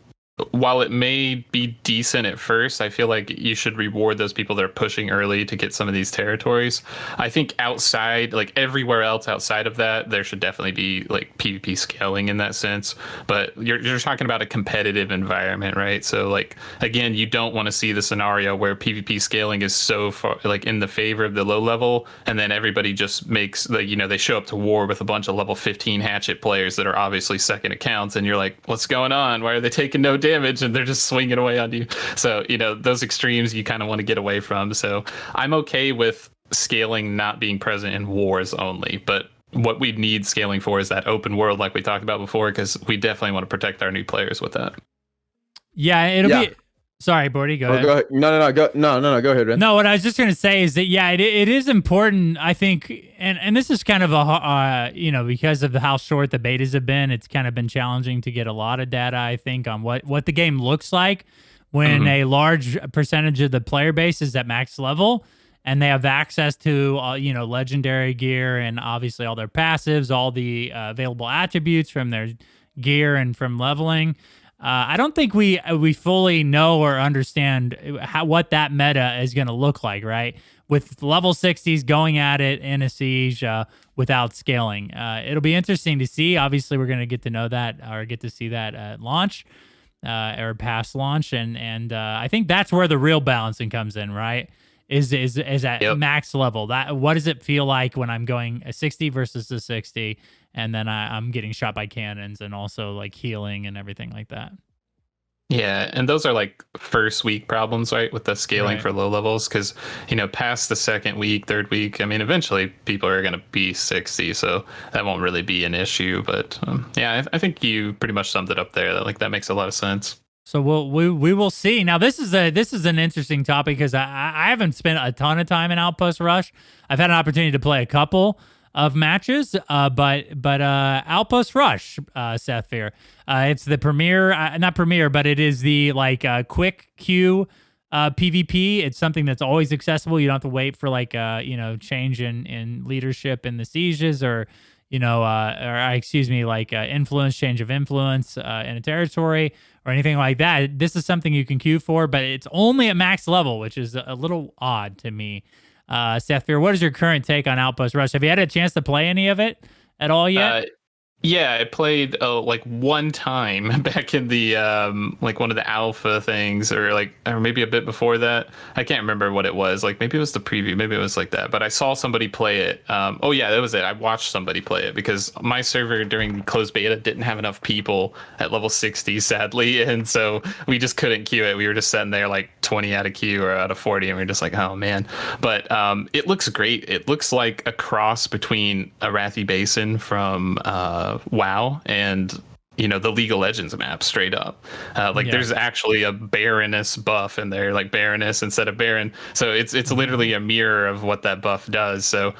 while it may be decent at first, I feel like you should reward those people that are pushing early to get some of these territories. I think outside, like everywhere else outside of that, there should definitely be like PvP scaling in that sense. But you're talking about a competitive environment, right? So like, again, you don't want to see the scenario where PvP scaling is so far like in the favor of the low level, and then everybody just makes they show up to war with a bunch of level 15 hatchet players that are obviously second accounts, and you're like, what's going on? Why are they taking no damage and they're just swinging away on you? So those extremes you kind of want to get away from. So I'm okay with scaling not being present in wars only, but what we need scaling for is that open world like we talked about before, because we definitely want to protect our new players with that. Yeah, it'll be. Sorry, Bordy, go ahead. Go ahead. No, go ahead, Ren. No, what I was just going to say is that, it is important, I think, and this is kind of because of how short the betas have been, it's kind of been challenging to get a lot of data, I think, on what the game looks like when a large percentage of the player base is at max level and they have access to, legendary gear and obviously all their passives, all the available attributes from their gear and from leveling. I don't think we fully know or understand what that meta is going to look like, right? With level 60s going at it in a siege without scaling. It'll be interesting to see. Obviously, we're going to get to know that or get to see that at launch or past launch. And I think that's where the real balancing comes in, right? Is at max level. What does it feel like when I'm going a 60 versus a 60? And then I'm getting shot by cannons and also like healing and everything like that. Yeah, and those are like first week problems, right? With the scaling for low levels, because past the second week, third week, I mean, eventually people are going to be 60, so that won't really be an issue. But I think you pretty much summed it up there. That makes a lot of sense. So we will see. Now this is an interesting topic because I haven't spent a ton of time in Outpost Rush. I've had an opportunity to play a couple of matches, but Outpost Rush, Sethphir, it's the not premier, but it is the quick queue PvP. It's something that's always accessible. You don't have to wait for change in leadership in the sieges or influence, change of influence in a territory or anything like that. This is something you can queue for, but it's only at max level, which is a little odd to me. Sethphir, what is your current take on Outpost Rush? Have you had a chance to play any of it at all yet? Yeah, I played one time back in the one of the alpha things, or maybe a bit before that. I can't remember what it was. Maybe it was the preview, maybe it was like that. But I saw somebody play it. That was it. I watched somebody play it because my server during closed beta didn't have enough people at level 60, sadly, and so we just couldn't queue it. We were just sitting there 20 out of queue or out of 40, and we were just like, oh man. But it looks great. It looks like a cross between Arathi Basin from WoW and the League of Legends map, straight up. There's actually a Baroness buff in there, Baroness instead of Baron. So it's literally a mirror of what that buff does. So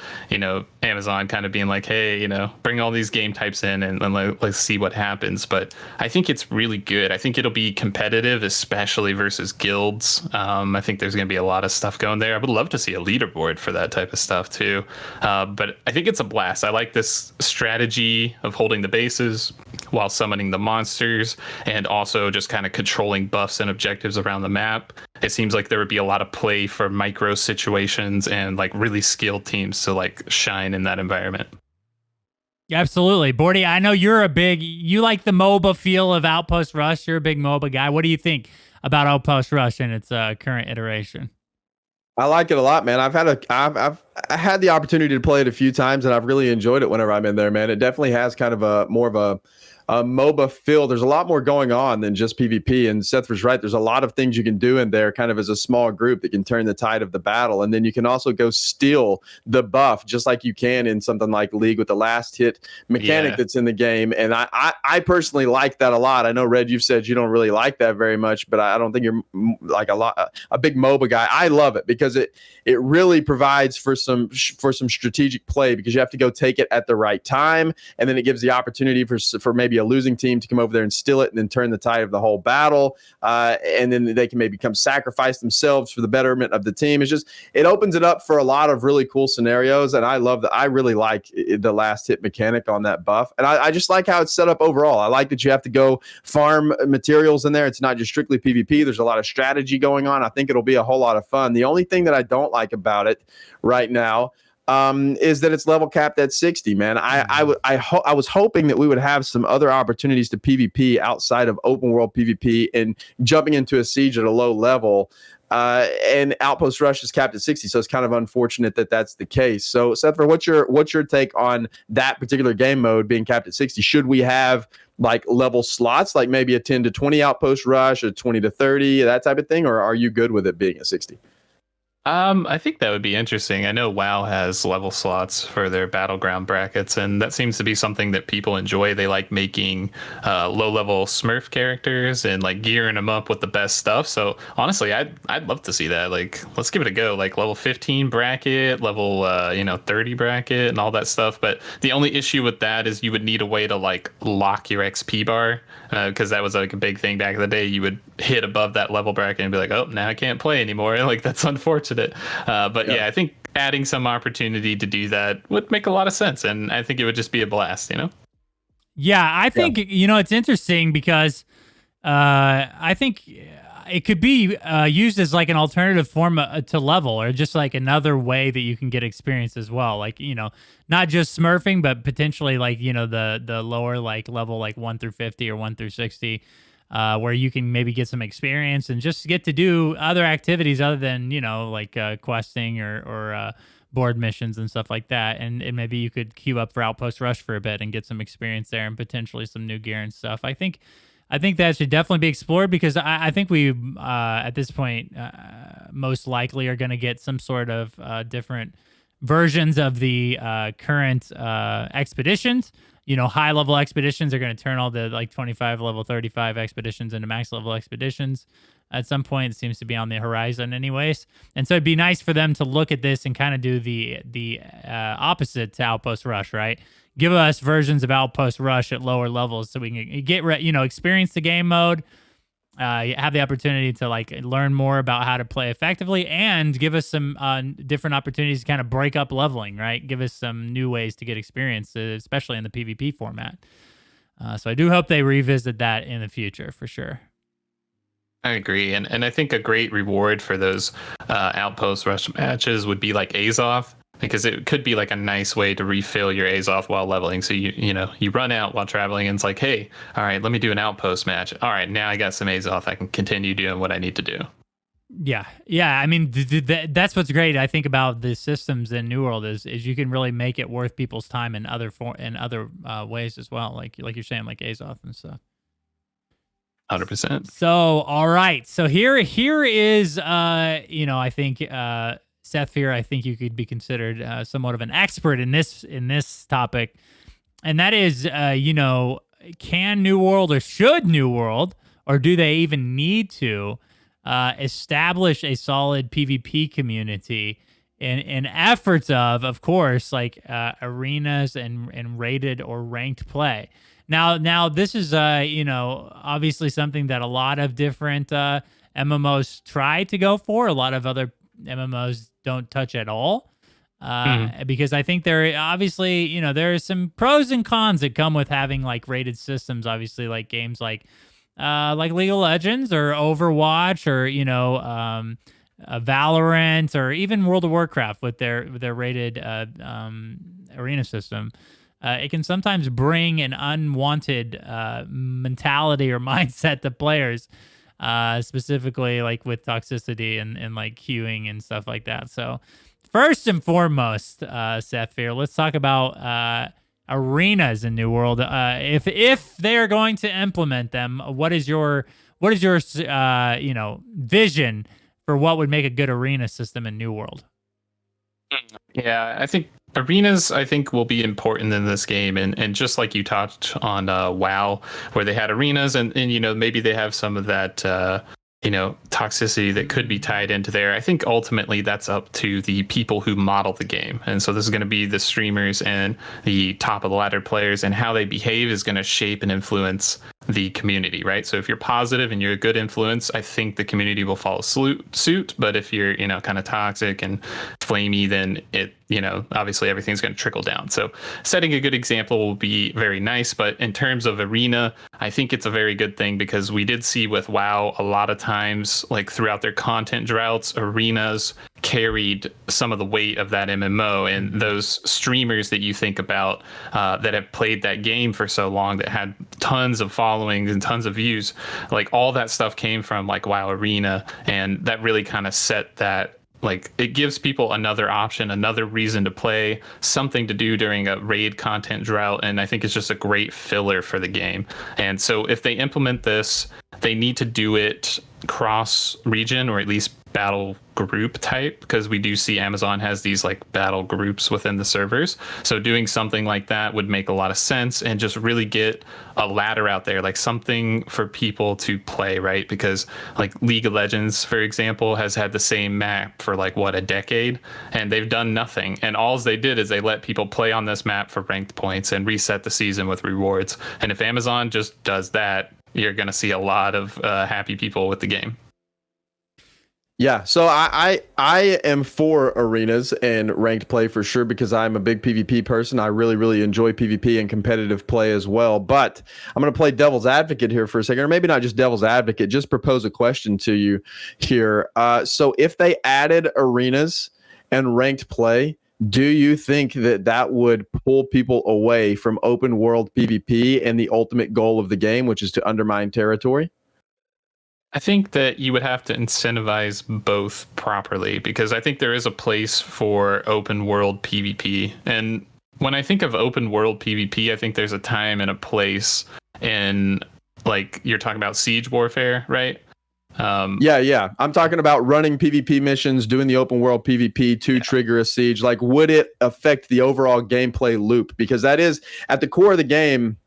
Amazon kind of being like, hey, bring all these game types in and let's see what happens. But I think it's really good. I think it'll be competitive, especially versus guilds. I think there's going to be a lot of stuff going there. I would love to see a leaderboard for that type of stuff too. But I think it's a blast. I like this strategy of holding the bases while summoning the monsters and also just kind of controlling buffs and objectives around the map. It seems like there would be a lot of play for micro situations and really skilled teams to shine in that environment. Yeah, absolutely. Bordy, I know you like the MOBA feel of Outpost Rush. You're a big MOBA guy. What do you think? about Outpost Rush in its current iteration? I like it a lot, man. I've had the opportunity to play it a few times, and I've really enjoyed it whenever I'm in there, man. It definitely has kind of a more of a MOBA feel. There's a lot more going on than just PvP. And Sethphir's right. There's a lot of things you can do in there, kind of as a small group that can turn the tide of the battle. And then you can also go steal the buff, just like you can in something like League with the last hit mechanic that's in the game. And I personally like that a lot. I know, Red, you've said you don't really like that very much, but I don't think you're like a big MOBA guy. I love it because it really provides for some strategic play, because you have to go take it at the right time, and then it gives the opportunity for maybe a losing team to come over there and steal it and then turn the tide of the whole battle, and then they can maybe come sacrifice themselves for the betterment of the team. It opens it up for a lot of really cool scenarios, and I love that. I really like the last hit mechanic on that buff, and I just like how it's set up overall. I like that you have to go farm materials in there. It's not just strictly PvP. There's a lot of strategy going on. I think it'll be a whole lot of fun. The only thing that I don't like about it right now is that it's level capped at 60, man. I was hoping that we would have some other opportunities to PvP outside of open world PvP and jumping into a siege at a low level. And Outpost Rush is capped at 60, so it's kind of unfortunate that that's the case. So, Sethphir, what's your take on that particular game mode being capped at 60? Should we have like level slots, like maybe a 10 to 20 Outpost Rush, a 20 to 30, that type of thing, or are you good with it being a 60? I think that would be interesting. I know WoW has level slots for their battleground brackets, and that seems to be something that people enjoy. They like making low-level Smurf characters and like gearing them up with the best stuff. So honestly, I'd love to see that. Like, let's give it a go. Like level 15 bracket, level 30 bracket, and all that stuff. But the only issue with that is you would need a way to like lock your XP bar, because that was like a big thing back in the day. You would hit above that level bracket and be like, oh, now I can't play anymore. Like, that's unfortunate. But yeah, I think adding some opportunity to do that would make a lot of sense, and I think it would just be a blast, Yeah, I think it's interesting because I think it could be used as like an alternative form to level, or just like another way that you can get experience as well. Like, not just smurfing, but potentially like, the lower like level, like 1 through 50 or 1 through 60. Where you can maybe get some experience and just get to do other activities other than, like questing or board missions and stuff like that. And maybe you could queue up for Outpost Rush for a bit and get some experience there and potentially some new gear and stuff. I think that should definitely be explored, because I think we, at this point, most likely are going to get some sort of different versions of the current expeditions. High level expeditions are going to turn all the like 25 level 35 expeditions into max level expeditions at some point. It seems to be on the horizon anyways. And so it'd be nice for them to look at this and kind of do the opposite to Outpost Rush, right? Give us versions of Outpost Rush at lower levels so we can get, experience the game mode, have the opportunity to like learn more about how to play effectively, and give us some different opportunities to kind of break up leveling, right? Give us some new ways to get experience, especially in the PvP format. So I do hope they revisit that in the future for sure. I agree, and I think a great reward for those Outpost Rush matches would be like Azoth, because it could be like a nice way to refill your Azoth while leveling. So you run out while traveling, and it's like, hey, all right, let me do an Outpost match. All right, now I got some Azoth. I can continue doing what I need to do. Yeah. I mean, that's what's great, I think, about the systems in New World is you can really make it worth people's time in other ways as well, like you're saying, like Azoth and stuff. 100%. So, all right. So here is, I think Sethphir, I think you could be considered somewhat of an expert in this topic, and that is, can New World, or should New World, or do they even need to establish a solid PvP community in efforts of course, like arenas and rated or ranked play? Now this is obviously something that a lot of different MMOs try to go for. A lot of other MMOs don't touch at all, because I think there obviously there are some pros and cons that come with having like rated systems. Obviously, like games like League of Legends or Overwatch, or Valorant, or even World of Warcraft with their rated arena system. It can sometimes bring an unwanted mentality or mindset to players specifically like with toxicity and like queuing and stuff like that. So first and foremost, Sethphir, let's talk about arenas in New World. If they are going to implement them, what is your vision for what would make a good arena system in New World? Yeah, I think arenas will be important in this game, and just like you touched on WoW, where they had arenas and maybe they have some of that toxicity that could be tied into there. I think ultimately that's up to the people who model the game. And so this is going to be the streamers and the top of the ladder players, and how they behave is going to shape and influence the community, right? So if you're positive and you're a good influence, I think the community will follow suit. But if you're, kind of toxic and flamey, then it, obviously everything's going to trickle down. So setting a good example will be very nice. But in terms of arena, I think it's a very good thing, because we did see with WoW a lot of times, like throughout their content droughts, arenas carried some of the weight of that MMO, and those streamers that you think about that have played that game for so long, that had tons of followings and tons of views, like all that stuff came from like WoW Arena, and that really kind of set that. Like, it gives people another option, another reason to play, something to do during a raid content drought, and I think it's just a great filler for the game. And so if they implement this, they need to do it cross region, or at least battle group type, because we do see Amazon has these like battle groups within the servers. So doing something like that would make a lot of sense, and just really get a ladder out there, like something for people to play, right? Because like League of Legends, for example, has had the same map for like a decade, and they've done nothing. And all they did is they let people play on this map for ranked points and reset the season with rewards. And if Amazon just does that, you're going to see a lot of happy people with the game. Yeah, so I am for arenas and ranked play for sure, because I'm a big PvP person. I really enjoy PvP and competitive play as well. But I'm going to play devil's advocate here for a second, or maybe not just devil's advocate, just propose a question to you here. So if they added arenas and ranked play, do you think that would pull people away from open world PvP and the ultimate goal of the game, which is to undermine territory? I think that you would have to incentivize both properly, because I think there is a place for open world PvP. And when I think of open world PvP, I think there's a time and a place in, like, you're talking about siege warfare, right? Yeah. I'm talking about running PvP missions, doing the open world PvP to trigger a siege. Like, would it affect the overall gameplay loop? Because that is at the core of the game.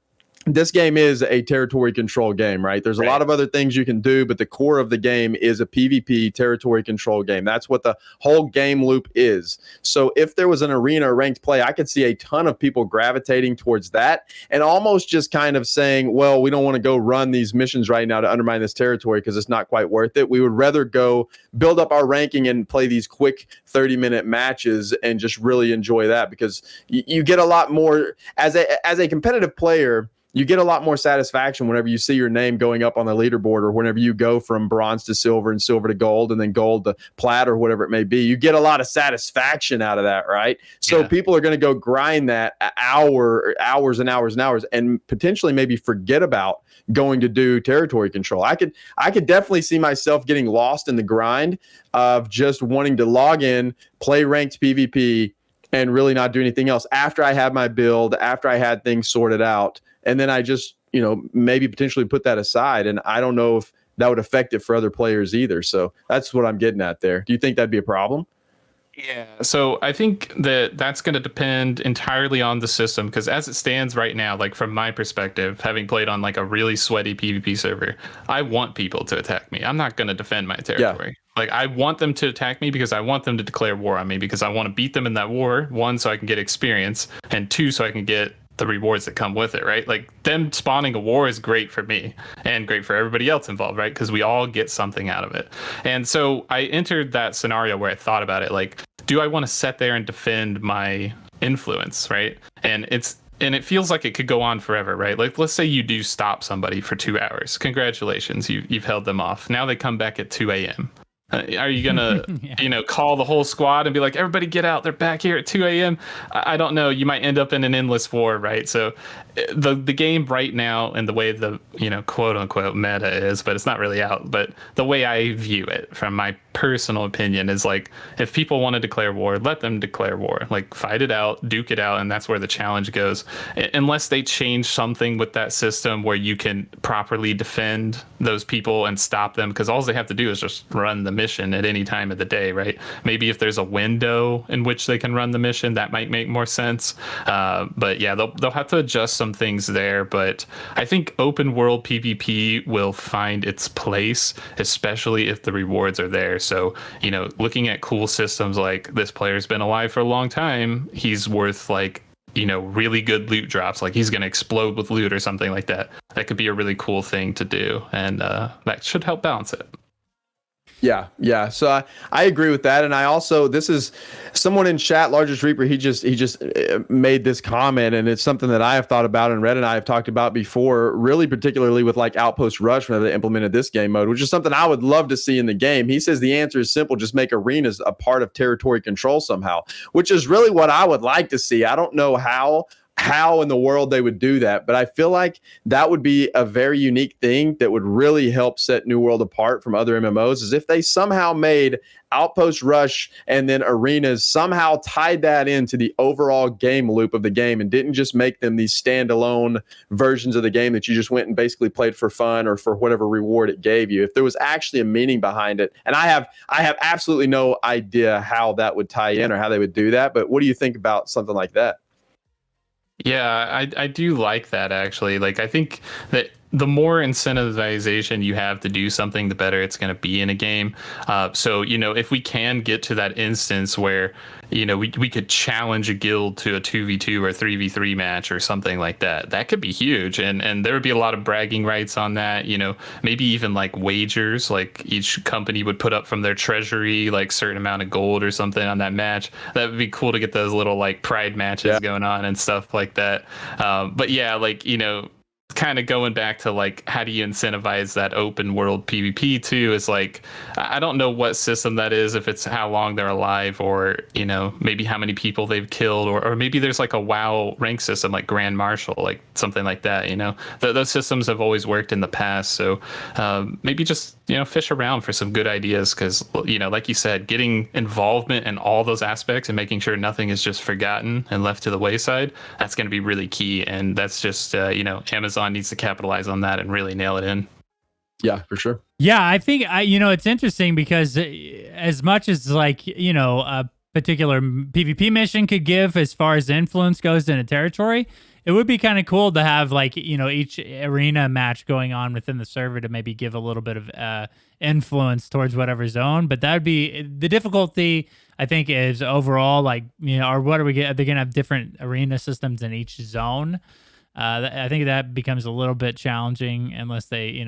This game is a territory control game, right? There's a lot of other things you can do, but the core of the game is a PvP territory control game. That's what the whole game loop is. So if there was an arena ranked play, I could see a ton of people gravitating towards that, and almost just kind of saying, well, we don't want to go run these missions right now to undermine this territory because it's not quite worth it. We would rather go build up our ranking and play these quick 30-minute matches and just really enjoy that, because you get a lot more as a competitive player. You get a lot more satisfaction whenever you see your name going up on the leaderboard, or whenever you go from bronze to silver and silver to gold and then gold to plat, or whatever it may be. You get a lot of satisfaction out of that, right? So people are going to go grind that hours and hours, and potentially maybe forget about going to do territory control. I could definitely see myself getting lost in the grind of just wanting to log in, play ranked PvP, and really not do anything else after I had my build, after I had things sorted out. And then I just, maybe potentially put that aside. And I don't know if that would affect it for other players either. So that's what I'm getting at there. Do you think that'd be a problem? Yeah, so I think that's going to depend entirely on the system, because as it stands right now, like from my perspective, having played on like a really sweaty PvP server, I want people to attack me. I'm not going to defend my territory. Like, I want them to attack me because I want them to declare war on me, because I want to beat them in that war, one, so I can get experience, and two, so I can get the rewards that come with it, right? Like, them spawning a war is great for me and great for everybody else involved, right? Because we all get something out of it. And so I entered that scenario where I thought about it, like, do I want to sit there and defend my influence, right? And it feels like it could go on forever, right? Like, let's say you do stop somebody for 2 hours. Congratulations, you've held them off. Now they come back at 2 a.m. Are you gonna, Yeah. call the whole squad and be like, everybody get out? They're back here at 2 a.m. I don't know. You might end up in an endless war, right? So, the game right now and the way the quote unquote meta is, but it's not really out. But the way I view it, from my personal opinion, is like, if people want to declare war, let them declare war. Like, fight it out, duke it out, and that's where the challenge goes. Unless they change something with that system where you can properly defend those people and stop them, because all they have to do is just run the mission at any time of the day, right? Maybe if there's a window in which they can run the mission, that might make more sense. But yeah, they'll have to adjust some things there. But I think open world PvP will find its place, especially if the rewards are there. So, looking at cool systems like, this player's been alive for a long time, he's worth like, really good loot drops, like he's going to explode with loot or something like that. That could be a really cool thing to do, and that should help balance it. Yeah. So I agree with that, and I also, this is someone in chat, Largest Reaper. He just made this comment, and it's something that I have thought about, and Red and I have talked about before. Really, particularly with like Outpost Rush when they implemented this game mode, which is something I would love to see in the game. He says the answer is simple: just make arenas a part of territory control somehow, which is really what I would like to see. I don't know how in the world they would do that, but I feel like that would be a very unique thing that would really help set New World apart from other MMOs, is if they somehow made Outpost Rush and then arenas somehow tied that into the overall game loop of the game, and didn't just make them these standalone versions of the game that you just went and basically played for fun or for whatever reward it gave you. If there was actually a meaning behind it, and I have absolutely no idea how that would tie in or how they would do that, but what do you think about something like that? Yeah, I do like that, actually. Like, I think that the more incentivization you have to do something, the better it's going to be in a game. So, if we can get to that instance where, we could challenge a guild to a 2v2 or 3v3 match or something like that, that could be huge. And there would be a lot of bragging rights on that, maybe even like wagers, like each company would put up from their treasury, like certain amount of gold or something on that match. That would be cool to get those little like pride matches going on and stuff like that. But yeah, like, kind of going back to like, how do you incentivize that open world PvP too, is like, I don't know what system that is, if it's how long they're alive, or maybe how many people they've killed, or maybe there's like a WoW rank system like Grand Marshal, like something like that. Those systems have always worked in the past, so maybe just fish around for some good ideas, because like you said, getting involvement in all those aspects and making sure nothing is just forgotten and left to the wayside, that's going to be really key. And that's just Amazon needs to capitalize on that and really nail it in. Yeah, for sure. Yeah, I think it's interesting because as much as like a particular PvP mission could give as far as influence goes in a territory, it would be kind of cool to have like each arena match going on within the server to maybe give a little bit of influence towards whatever zone. But that would be the difficulty, I think, is overall like or what are we get? Are they gonna have different arena systems in each zone? I think that becomes a little bit challenging unless they,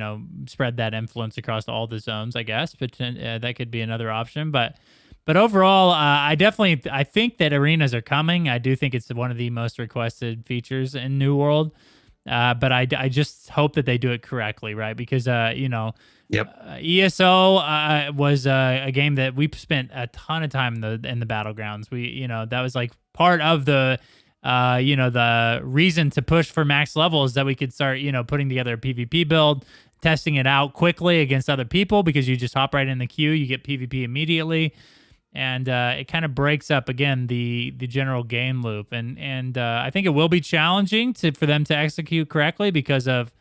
spread that influence across all the zones, I guess. But that could be another option. But overall, I think that arenas are coming. I do think it's one of the most requested features in New World. But I just hope that they do it correctly, right? Because, ESO was a game that we spent a ton of time in the battlegrounds. That was like part of the the reason to push for max level is that we could start, putting together a PvP build, testing it out quickly against other people, because you just hop right in the queue, you get PvP immediately, and it kind of breaks up again the general game loop. And I think it will be challenging for them to execute correctly because of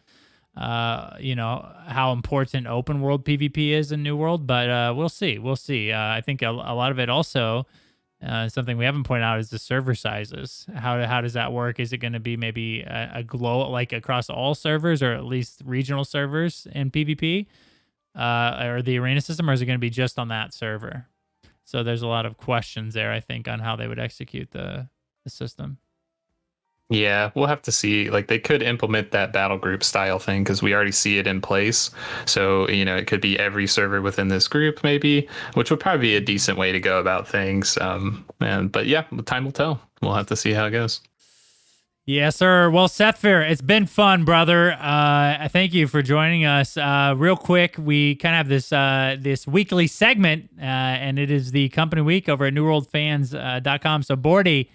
how important open world PvP is in New World. But we'll see. I think a lot of it also. Something we haven't pointed out is the server sizes. How does that work? Is it going to be maybe a glow like across all servers, or at least regional servers in PvP, or the arena system, or is it going to be just on that server? So there's a lot of questions there, I think, on how they would execute the system. Yeah, we'll have to see. Like, they could implement that battle group style thing, because we already see it in place. So, it could be every server within this group, maybe, which would probably be a decent way to go about things. But yeah, time will tell. We'll have to see how it goes. Yes, sir. Well, Sethphir, it's been fun, brother. I thank you for joining us. Real quick, we kind of have this weekly segment, and it is the company week over at newworldfans.com. So, Bordy,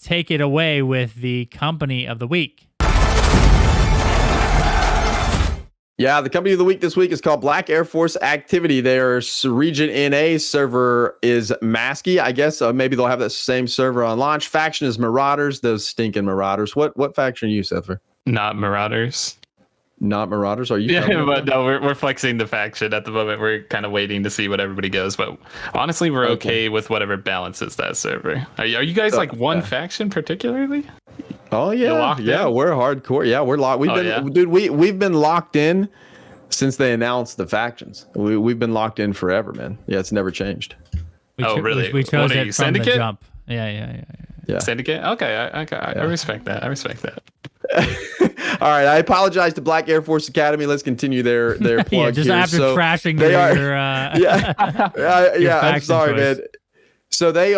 take it away with the company of the week. Yeah, the company of the week this week is called Black Air Force Activity. Their region NA server is Masky. I guess maybe they'll have that same server on launch. Faction is Marauders, those stinking Marauders. What faction are you, Sethphir? Not Marauders. Not Marauders? Are you? Yeah, but no, we're flexing the faction at the moment. We're kind of waiting to see what everybody goes. But honestly, we're okay with whatever balances that server. Are you guys like one faction particularly? Oh yeah, yeah, we're hardcore. Yeah, we're locked. We've been locked in since they announced the factions. We've been locked in forever, man. Yeah, it's never changed. Really? We chose it from Syndicate? the jump. Yeah. Syndicate? Okay, I respect that. All right, I apologize to Black Air Force Academy. Let's continue their plug yeah, just here. after trashing your I'm sorry, choice. Man. So they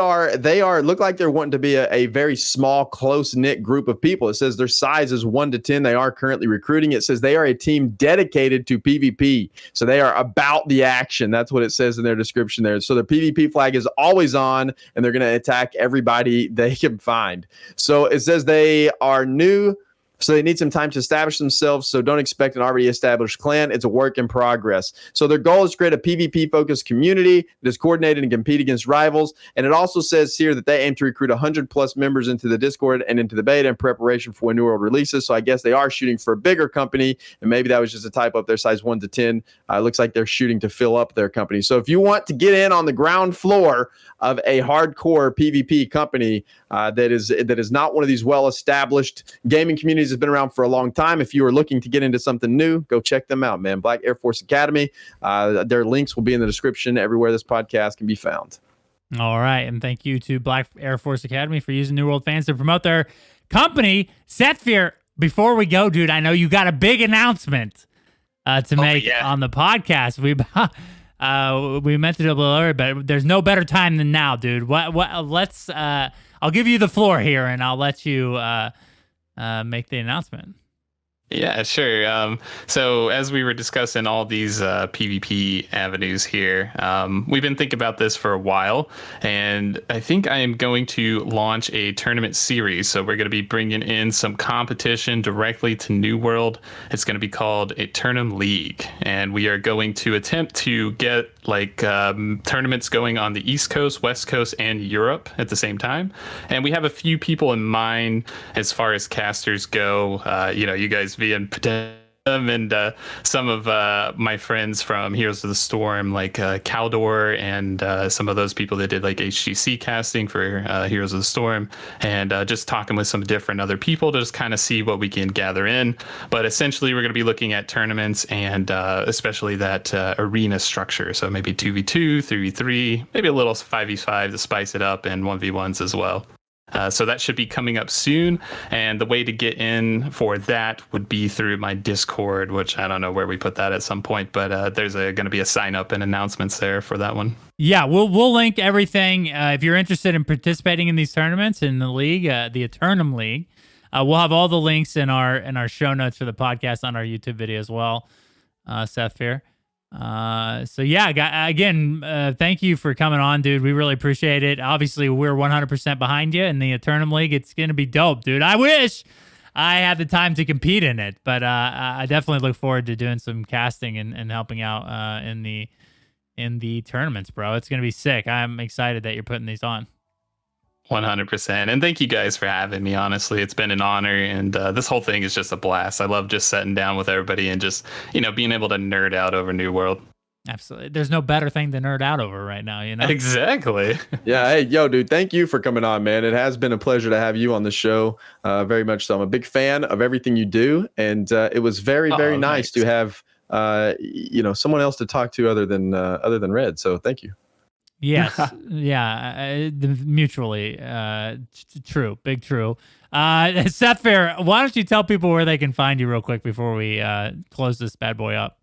look like they're wanting to be a very small, close-knit group of people. It says their size is 1 to 10. They are currently recruiting. It says they are a team dedicated to PvP. So they are about the action. That's what it says in their description there. So their PvP flag is always on, and they're going to attack everybody they can find. So it says they are new. So they need some time to establish themselves. So don't expect an already established clan. It's a work in progress. So their goal is to create a PvP-focused community that is coordinated and compete against rivals. And it also says here that they aim to recruit 100+ members into the Discord and into the beta in preparation for when New World releases. So I guess they are shooting for a bigger company. And maybe that was just a typo up their size 1 to 10. It looks like they're shooting to fill up their company. So if you want to get in on the ground floor of a hardcore PvP company that is not one of these well-established gaming communities, has been around for a long time. If you are looking to get into something new, go check them out, man. Black Air Force Academy. Their links will be in the description everywhere this podcast can be found. All right, and thank you to Black Air Force Academy for using New World Fans to promote their company. Sethphir, before we go, dude, I know you got a big announcement to make on the podcast. We meant to do a little earlier, but there's no better time than now, dude. Let's I'll give you the floor here, and I'll let you make the announcement. Yeah, sure. So as we were discussing all these PvP avenues here, we've been thinking about this for a while, and I think I am going to launch a tournament series. So we're going to be bringing in some competition directly to New World. It's going to be called a Tournament League, and we are going to attempt to get tournaments going on the East Coast, West Coast, and Europe at the same time. And we have a few people in mind as far as casters go. You guys being and some of my friends from Heroes of the Storm, like Caldor, and some of those people that did like HGC casting for Heroes of the Storm, and just talking with some different other people to just kind of see what we can gather in. But essentially, we're going to be looking at tournaments and especially that arena structure. So maybe 2v2, 3v3, maybe a little 5v5 to spice it up, and 1v1s as well. So that should be coming up soon, and the way to get in for that would be through my Discord, which I don't know where we put that at some point, but there's going to be a sign up and announcements there for that one. Yeah, we'll link everything if you're interested in participating in these tournaments in the league, the Eternum League. We'll have all the links in our show notes for the podcast on our YouTube video as well, Sethphir. So yeah, again, thank you for coming on, dude. We really appreciate it. Obviously, we're 100% behind you in the Eternum League. It's going to be dope, dude. I wish I had the time to compete in it, but I definitely look forward to doing some casting and helping out in the tournaments, bro. It's going to be sick. I'm excited that you're putting these on. 100%. And thank you guys for having me. Honestly, it's been an honor, and this whole thing is just a blast. I love just sitting down with everybody and just, being able to nerd out over New World. Absolutely. There's no better thing to nerd out over right now, Exactly. Yeah. Hey, yo, dude, thank you for coming on, man. It has been a pleasure to have you on the show. Very much so. I'm a big fan of everything you do, and it was very, very nice to have someone else to talk to other than Red. So thank you. Yes. Yeah. Mutually. True. Big true. Sethphir, why don't you tell people where they can find you real quick before we close this bad boy up?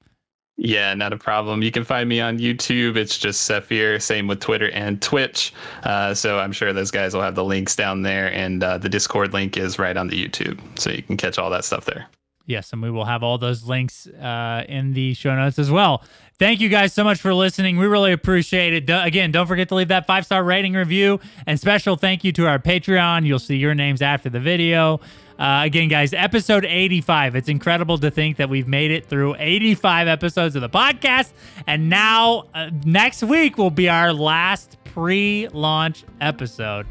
Yeah, not a problem. You can find me on YouTube. It's just Sethphir. Same with Twitter and Twitch. So I'm sure those guys will have the links down there, and the Discord link is right on the YouTube, so you can catch all that stuff there. Yes, and we will have all those links in the show notes as well. Thank you guys so much for listening. We really appreciate it. Again, don't forget to leave that 5-star rating review, and special thank you to our Patreon. You'll see your names after the video. Again, guys, episode 85. It's incredible to think that we've made it through 85 episodes of the podcast, and now next week will be our last pre-launch episode.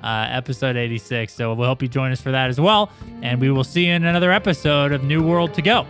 Episode 86. So we hope you join us for that as well. And we will see you in another episode of New World to Go.